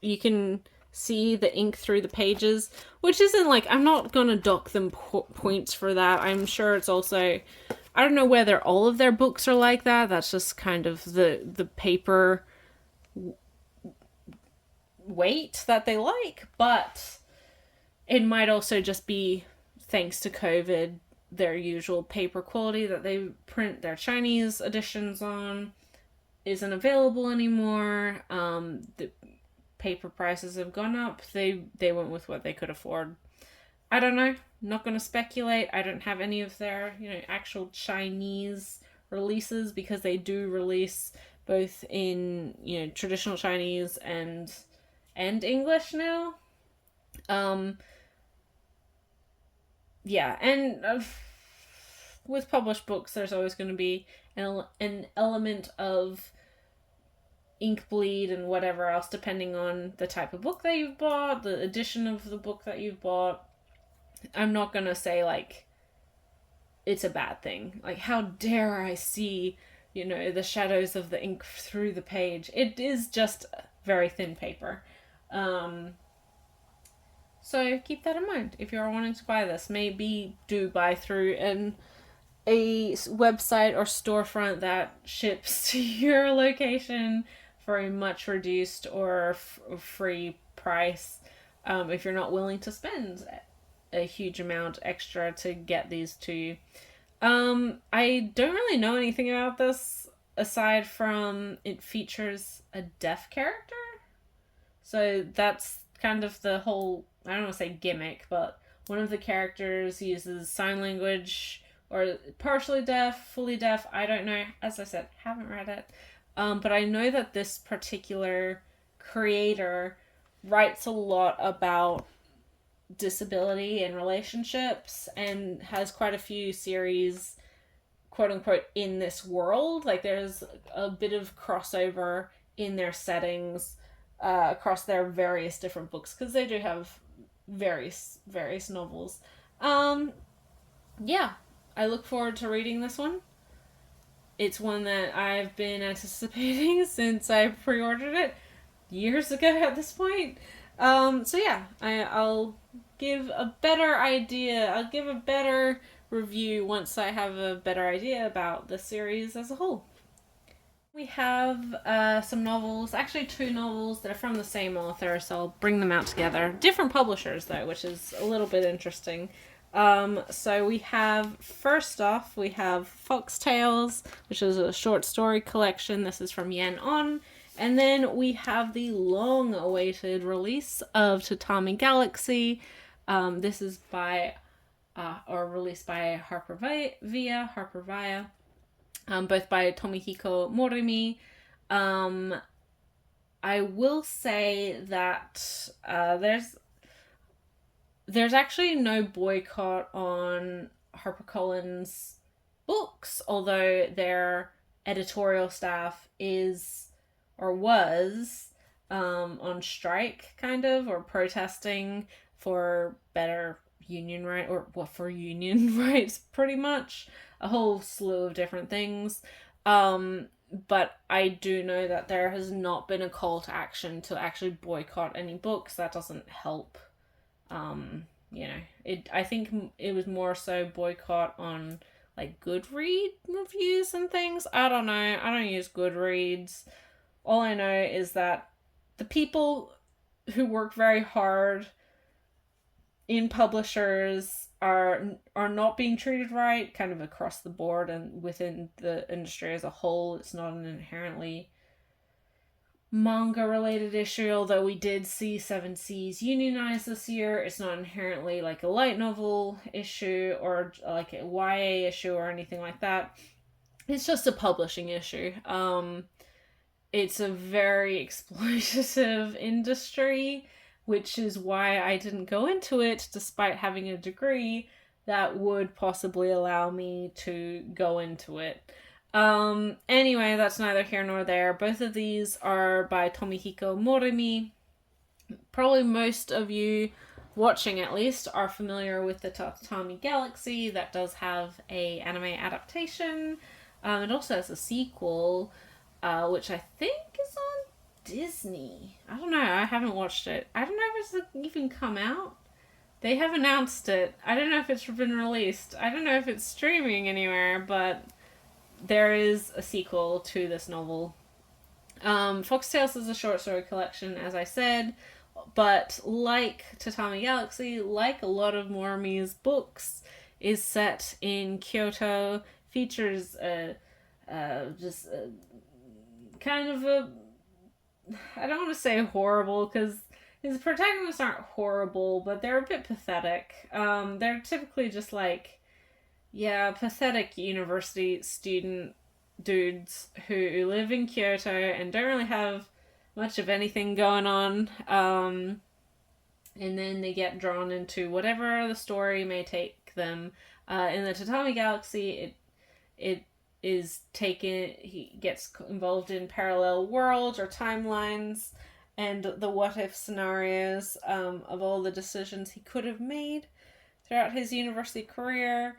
you can see the ink through the pages, which isn't like, I'm not gonna dock them points for that. I'm sure it's also, I don't know whether all of their books are like that. That's just kind of the paper weight that they like, but it might also just be thanks to COVID, their usual paper quality that they print their Chinese editions on isn't available anymore. The paper prices have gone up. They went with what they could afford. I don't know. Not going to speculate. I don't have any of their actual Chinese releases, because they do release both in traditional Chinese and English now. Yeah, and with published books, there's always going to be an element of ink bleed and whatever else, depending on the type of book that you've bought, the edition of the book that you've bought. I'm not going to say, like, it's a bad thing. Like, how dare I see, the shadows of the ink through the page. It is just very thin paper. So keep that in mind if you're wanting to buy this. Maybe do buy through a website or storefront that ships to your location for a much reduced or free price, if you're not willing to spend a huge amount extra to get these to you. I don't really know anything about this aside from it features a deaf character. So that's kind of the whole, I don't want to say gimmick, but one of the characters uses sign language, or partially deaf, fully deaf, I don't know. As I said, haven't read it. But I know that this particular creator writes a lot about disability and relationships and has quite a few series, quote unquote, in this world. Like, there's a bit of crossover in their settings across their various different books, because they do have various novels. Yeah, I look forward to reading this one. It's one that I've been anticipating since I pre-ordered it years ago at this point. So yeah, I'll give a better idea. I'll give a better review once I have a better idea about the series as a whole. We have some novels, actually 2 novels that are from the same author, so I'll bring them out together. Different publishers, though, which is a little bit interesting. So we have, first off, we have Foxtails, which is a short story collection. This is from Yen On. And then we have the long-awaited release of Tatami Galaxy. This is by, or released by Harper Via, both by Tomihiko Morimi. I will say that there's actually no boycott on HarperCollins books, although their editorial staff is, or was, on strike, kind of, or protesting for better union right, or what, for union rights, pretty much. A whole slew of different things. But I do know that there has not been a call to action to actually boycott any books. That doesn't help. I think it was more so boycott on, like, Goodreads reviews and things. I don't know. I don't use Goodreads. All I know is that the people who work very hard in publishers are not being treated right, kind of across the board and within the industry as a whole. It's not an inherently manga related issue, although we did see Seven Seas unionized this year. It's not inherently like a light novel issue or like a YA issue or anything like that. It's just a publishing issue. It's a very exploitative industry, which is why I didn't go into it, despite having a degree that would possibly allow me to go into it. Anyway, that's neither here nor there. Both of these are by Tomihiko Morimi. Probably most of you watching, at least, are familiar with the Tatami Galaxy. That does have a anime adaptation. It also has a sequel, which I think is on Disney. I don't know. I haven't watched it. I don't know if it's even come out. They have announced it. I don't know if it's been released. I don't know if it's streaming anywhere, but there is a sequel to this novel. Foxtails is a short story collection, as I said, but like Tatami Galaxy, like a lot of Morimi's books, is set in Kyoto, features kind of a, I don't want to say horrible, because his protagonists aren't horrible, but they're a bit pathetic. They're typically just like, pathetic university student dudes who live in Kyoto and don't really have much of anything going on. And then they get drawn into whatever the story may take them. In the Tatami Galaxy, it is taken. He gets involved in parallel worlds or timelines, and the what if scenarios of all the decisions he could have made throughout his university career.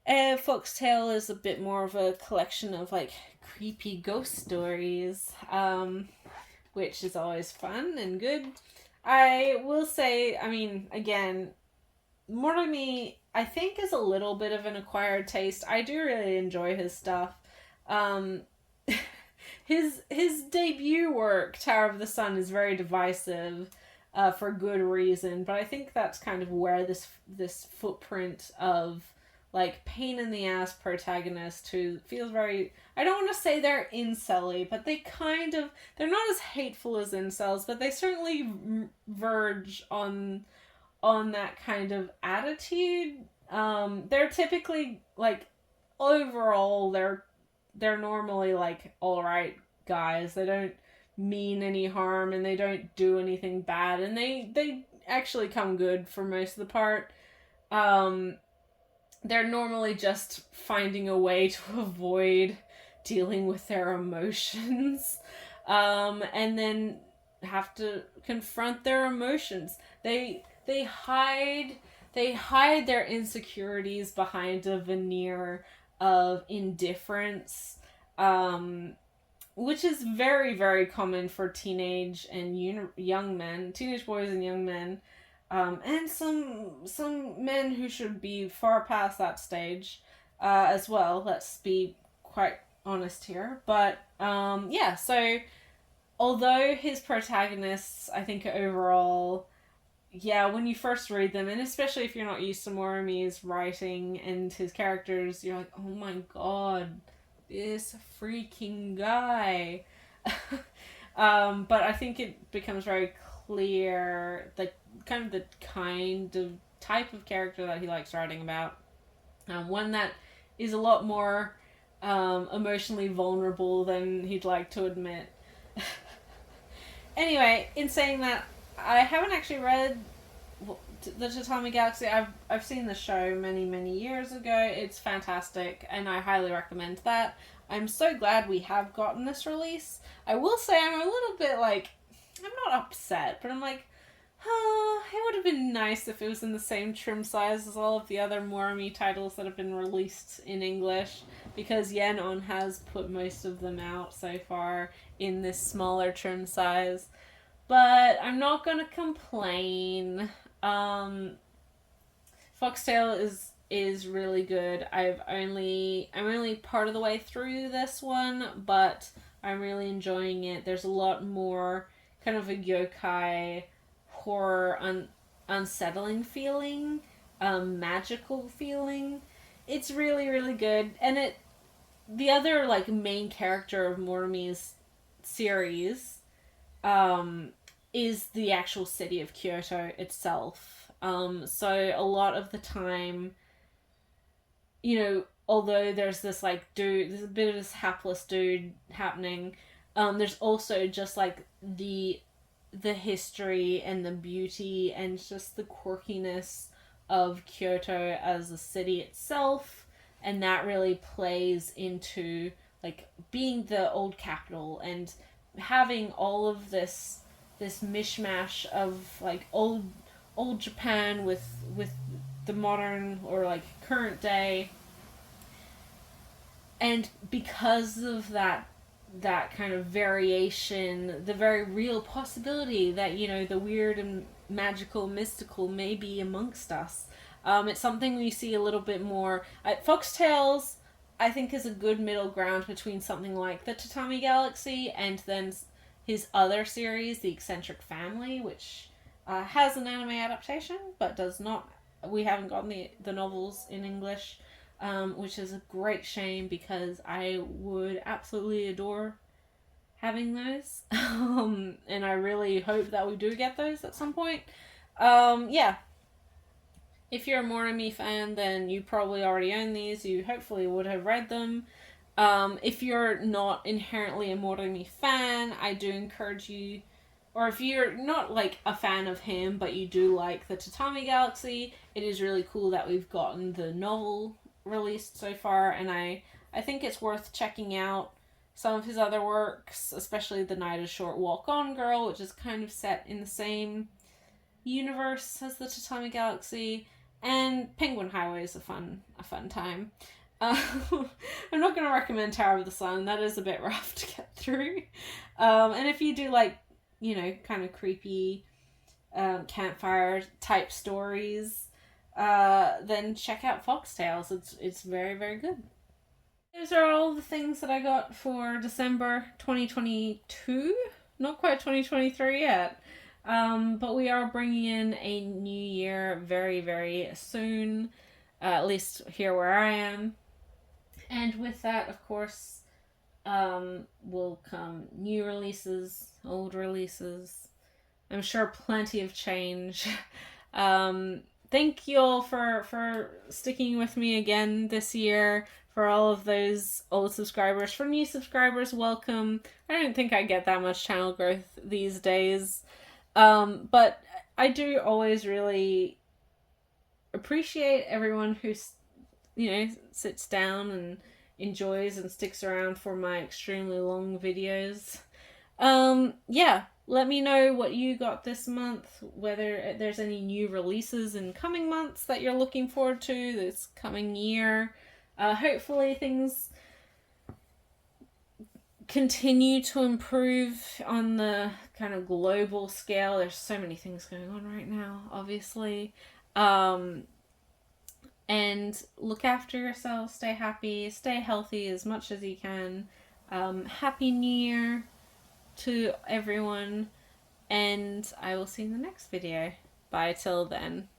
Foxtail is a bit more of a collection of like creepy ghost stories, which is always fun and good. I will say, I mean, again, Morimi, I think, is a little bit of an acquired taste. I do really enjoy his stuff. Um, his debut work, Tower of the Sun, is very divisive, for good reason. But I think that's kind of where this footprint of like pain in the ass protagonist who feels very, I don't want to say they're incelly, but they're not as hateful as incels, but they certainly verge on that kind of attitude. They're typically like, overall they're normally like all right guys. They don't mean any harm and they don't do anything bad, and they actually come good for most of the part. Um, they're normally just finding a way to avoid dealing with their emotions, and then have to confront their emotions. They hide their insecurities behind a veneer of indifference, which is very, very common for teenage and young men, teenage boys and young men, and some men who should be far past that stage, as well. Let's be quite honest here. But yeah, so although his protagonists, I think overall, yeah, when you first read them, and especially if you're not used to Morimi's writing and his characters, you're like, oh my god, this freaking guy. But I think it becomes very clear the kind of type of character that he likes writing about. One that is a lot more emotionally vulnerable than he'd like to admit. Anyway, in saying that, I haven't actually read the Tatami Galaxy. I've seen the show many years ago. It's fantastic, and I highly recommend that. I'm so glad we have gotten this release. I will say I'm a little bit like, I'm not upset, but I'm like, it would have been nice if it was in the same trim size as all of the other Morimi titles that have been released in English, because Yenon has put most of them out so far in this smaller trim size. But I'm not gonna complain. Foxtail is really good. I'm only part of the way through this one, but I'm really enjoying it. There's a lot more kind of a yokai horror unsettling feeling, magical feeling. It's really, really good. And the other like main character of Morimi's series, is the actual city of Kyoto itself. So a lot of the time, although there's this like dude, there's a bit of this hapless dude happening, there's also just like the history and the beauty and just the quirkiness of Kyoto as a city itself, and that really plays into like being the old capital and having all of this mishmash of like old Japan with the modern or like current day. And because of that kind of variation, the very real possibility that the weird and magical, mystical may be amongst us. It's something we see a little bit more. Foxtails, I think, is a good middle ground between something like the Tatami Galaxy and then his other series, The Eccentric Family, which has an anime adaptation, but does not. We haven't gotten the novels in English, which is a great shame because I would absolutely adore having those. And I really hope that we do get those at some point. Yeah. If you're a Morimi fan, then you probably already own these. You hopefully would have read them. If you're not inherently a Morimi fan, I do encourage you or if you're not like a fan of him but you do like the Tatami Galaxy, it is really cool that we've gotten the novel released so far, and I think it's worth checking out some of his other works, especially The Night is Short Walk On Girl, which is kind of set in the same universe as the Tatami Galaxy, and Penguin Highway is a fun time. Uh, I'm not going to recommend Tower of the Sun. That is a bit rough to get through. And if you do like, you know, kind of creepy campfire type stories, then check out Foxtails. It's very, very good. Those are all the things that I got for December 2022. Not quite 2023 yet. But we are bringing in a new year very, very soon, at least here where I am. And with that, of course, will come new releases, old releases. I'm sure plenty of change. Thank you all for sticking with me again this year. For all of those old subscribers. For new subscribers, welcome. I don't think I get that much channel growth these days. But I do always really appreciate everyone who, you know, sits down and enjoys and sticks around for my extremely long videos. Yeah, let me know what you got this month, whether there's any new releases in coming months that you're looking forward to this coming year. Hopefully things continue to improve on the kind of global scale. There's so many things going on right now, obviously. And look after yourself, stay happy, stay healthy as much as you can. Happy New Year to everyone, and I will see you in the next video. Bye till then.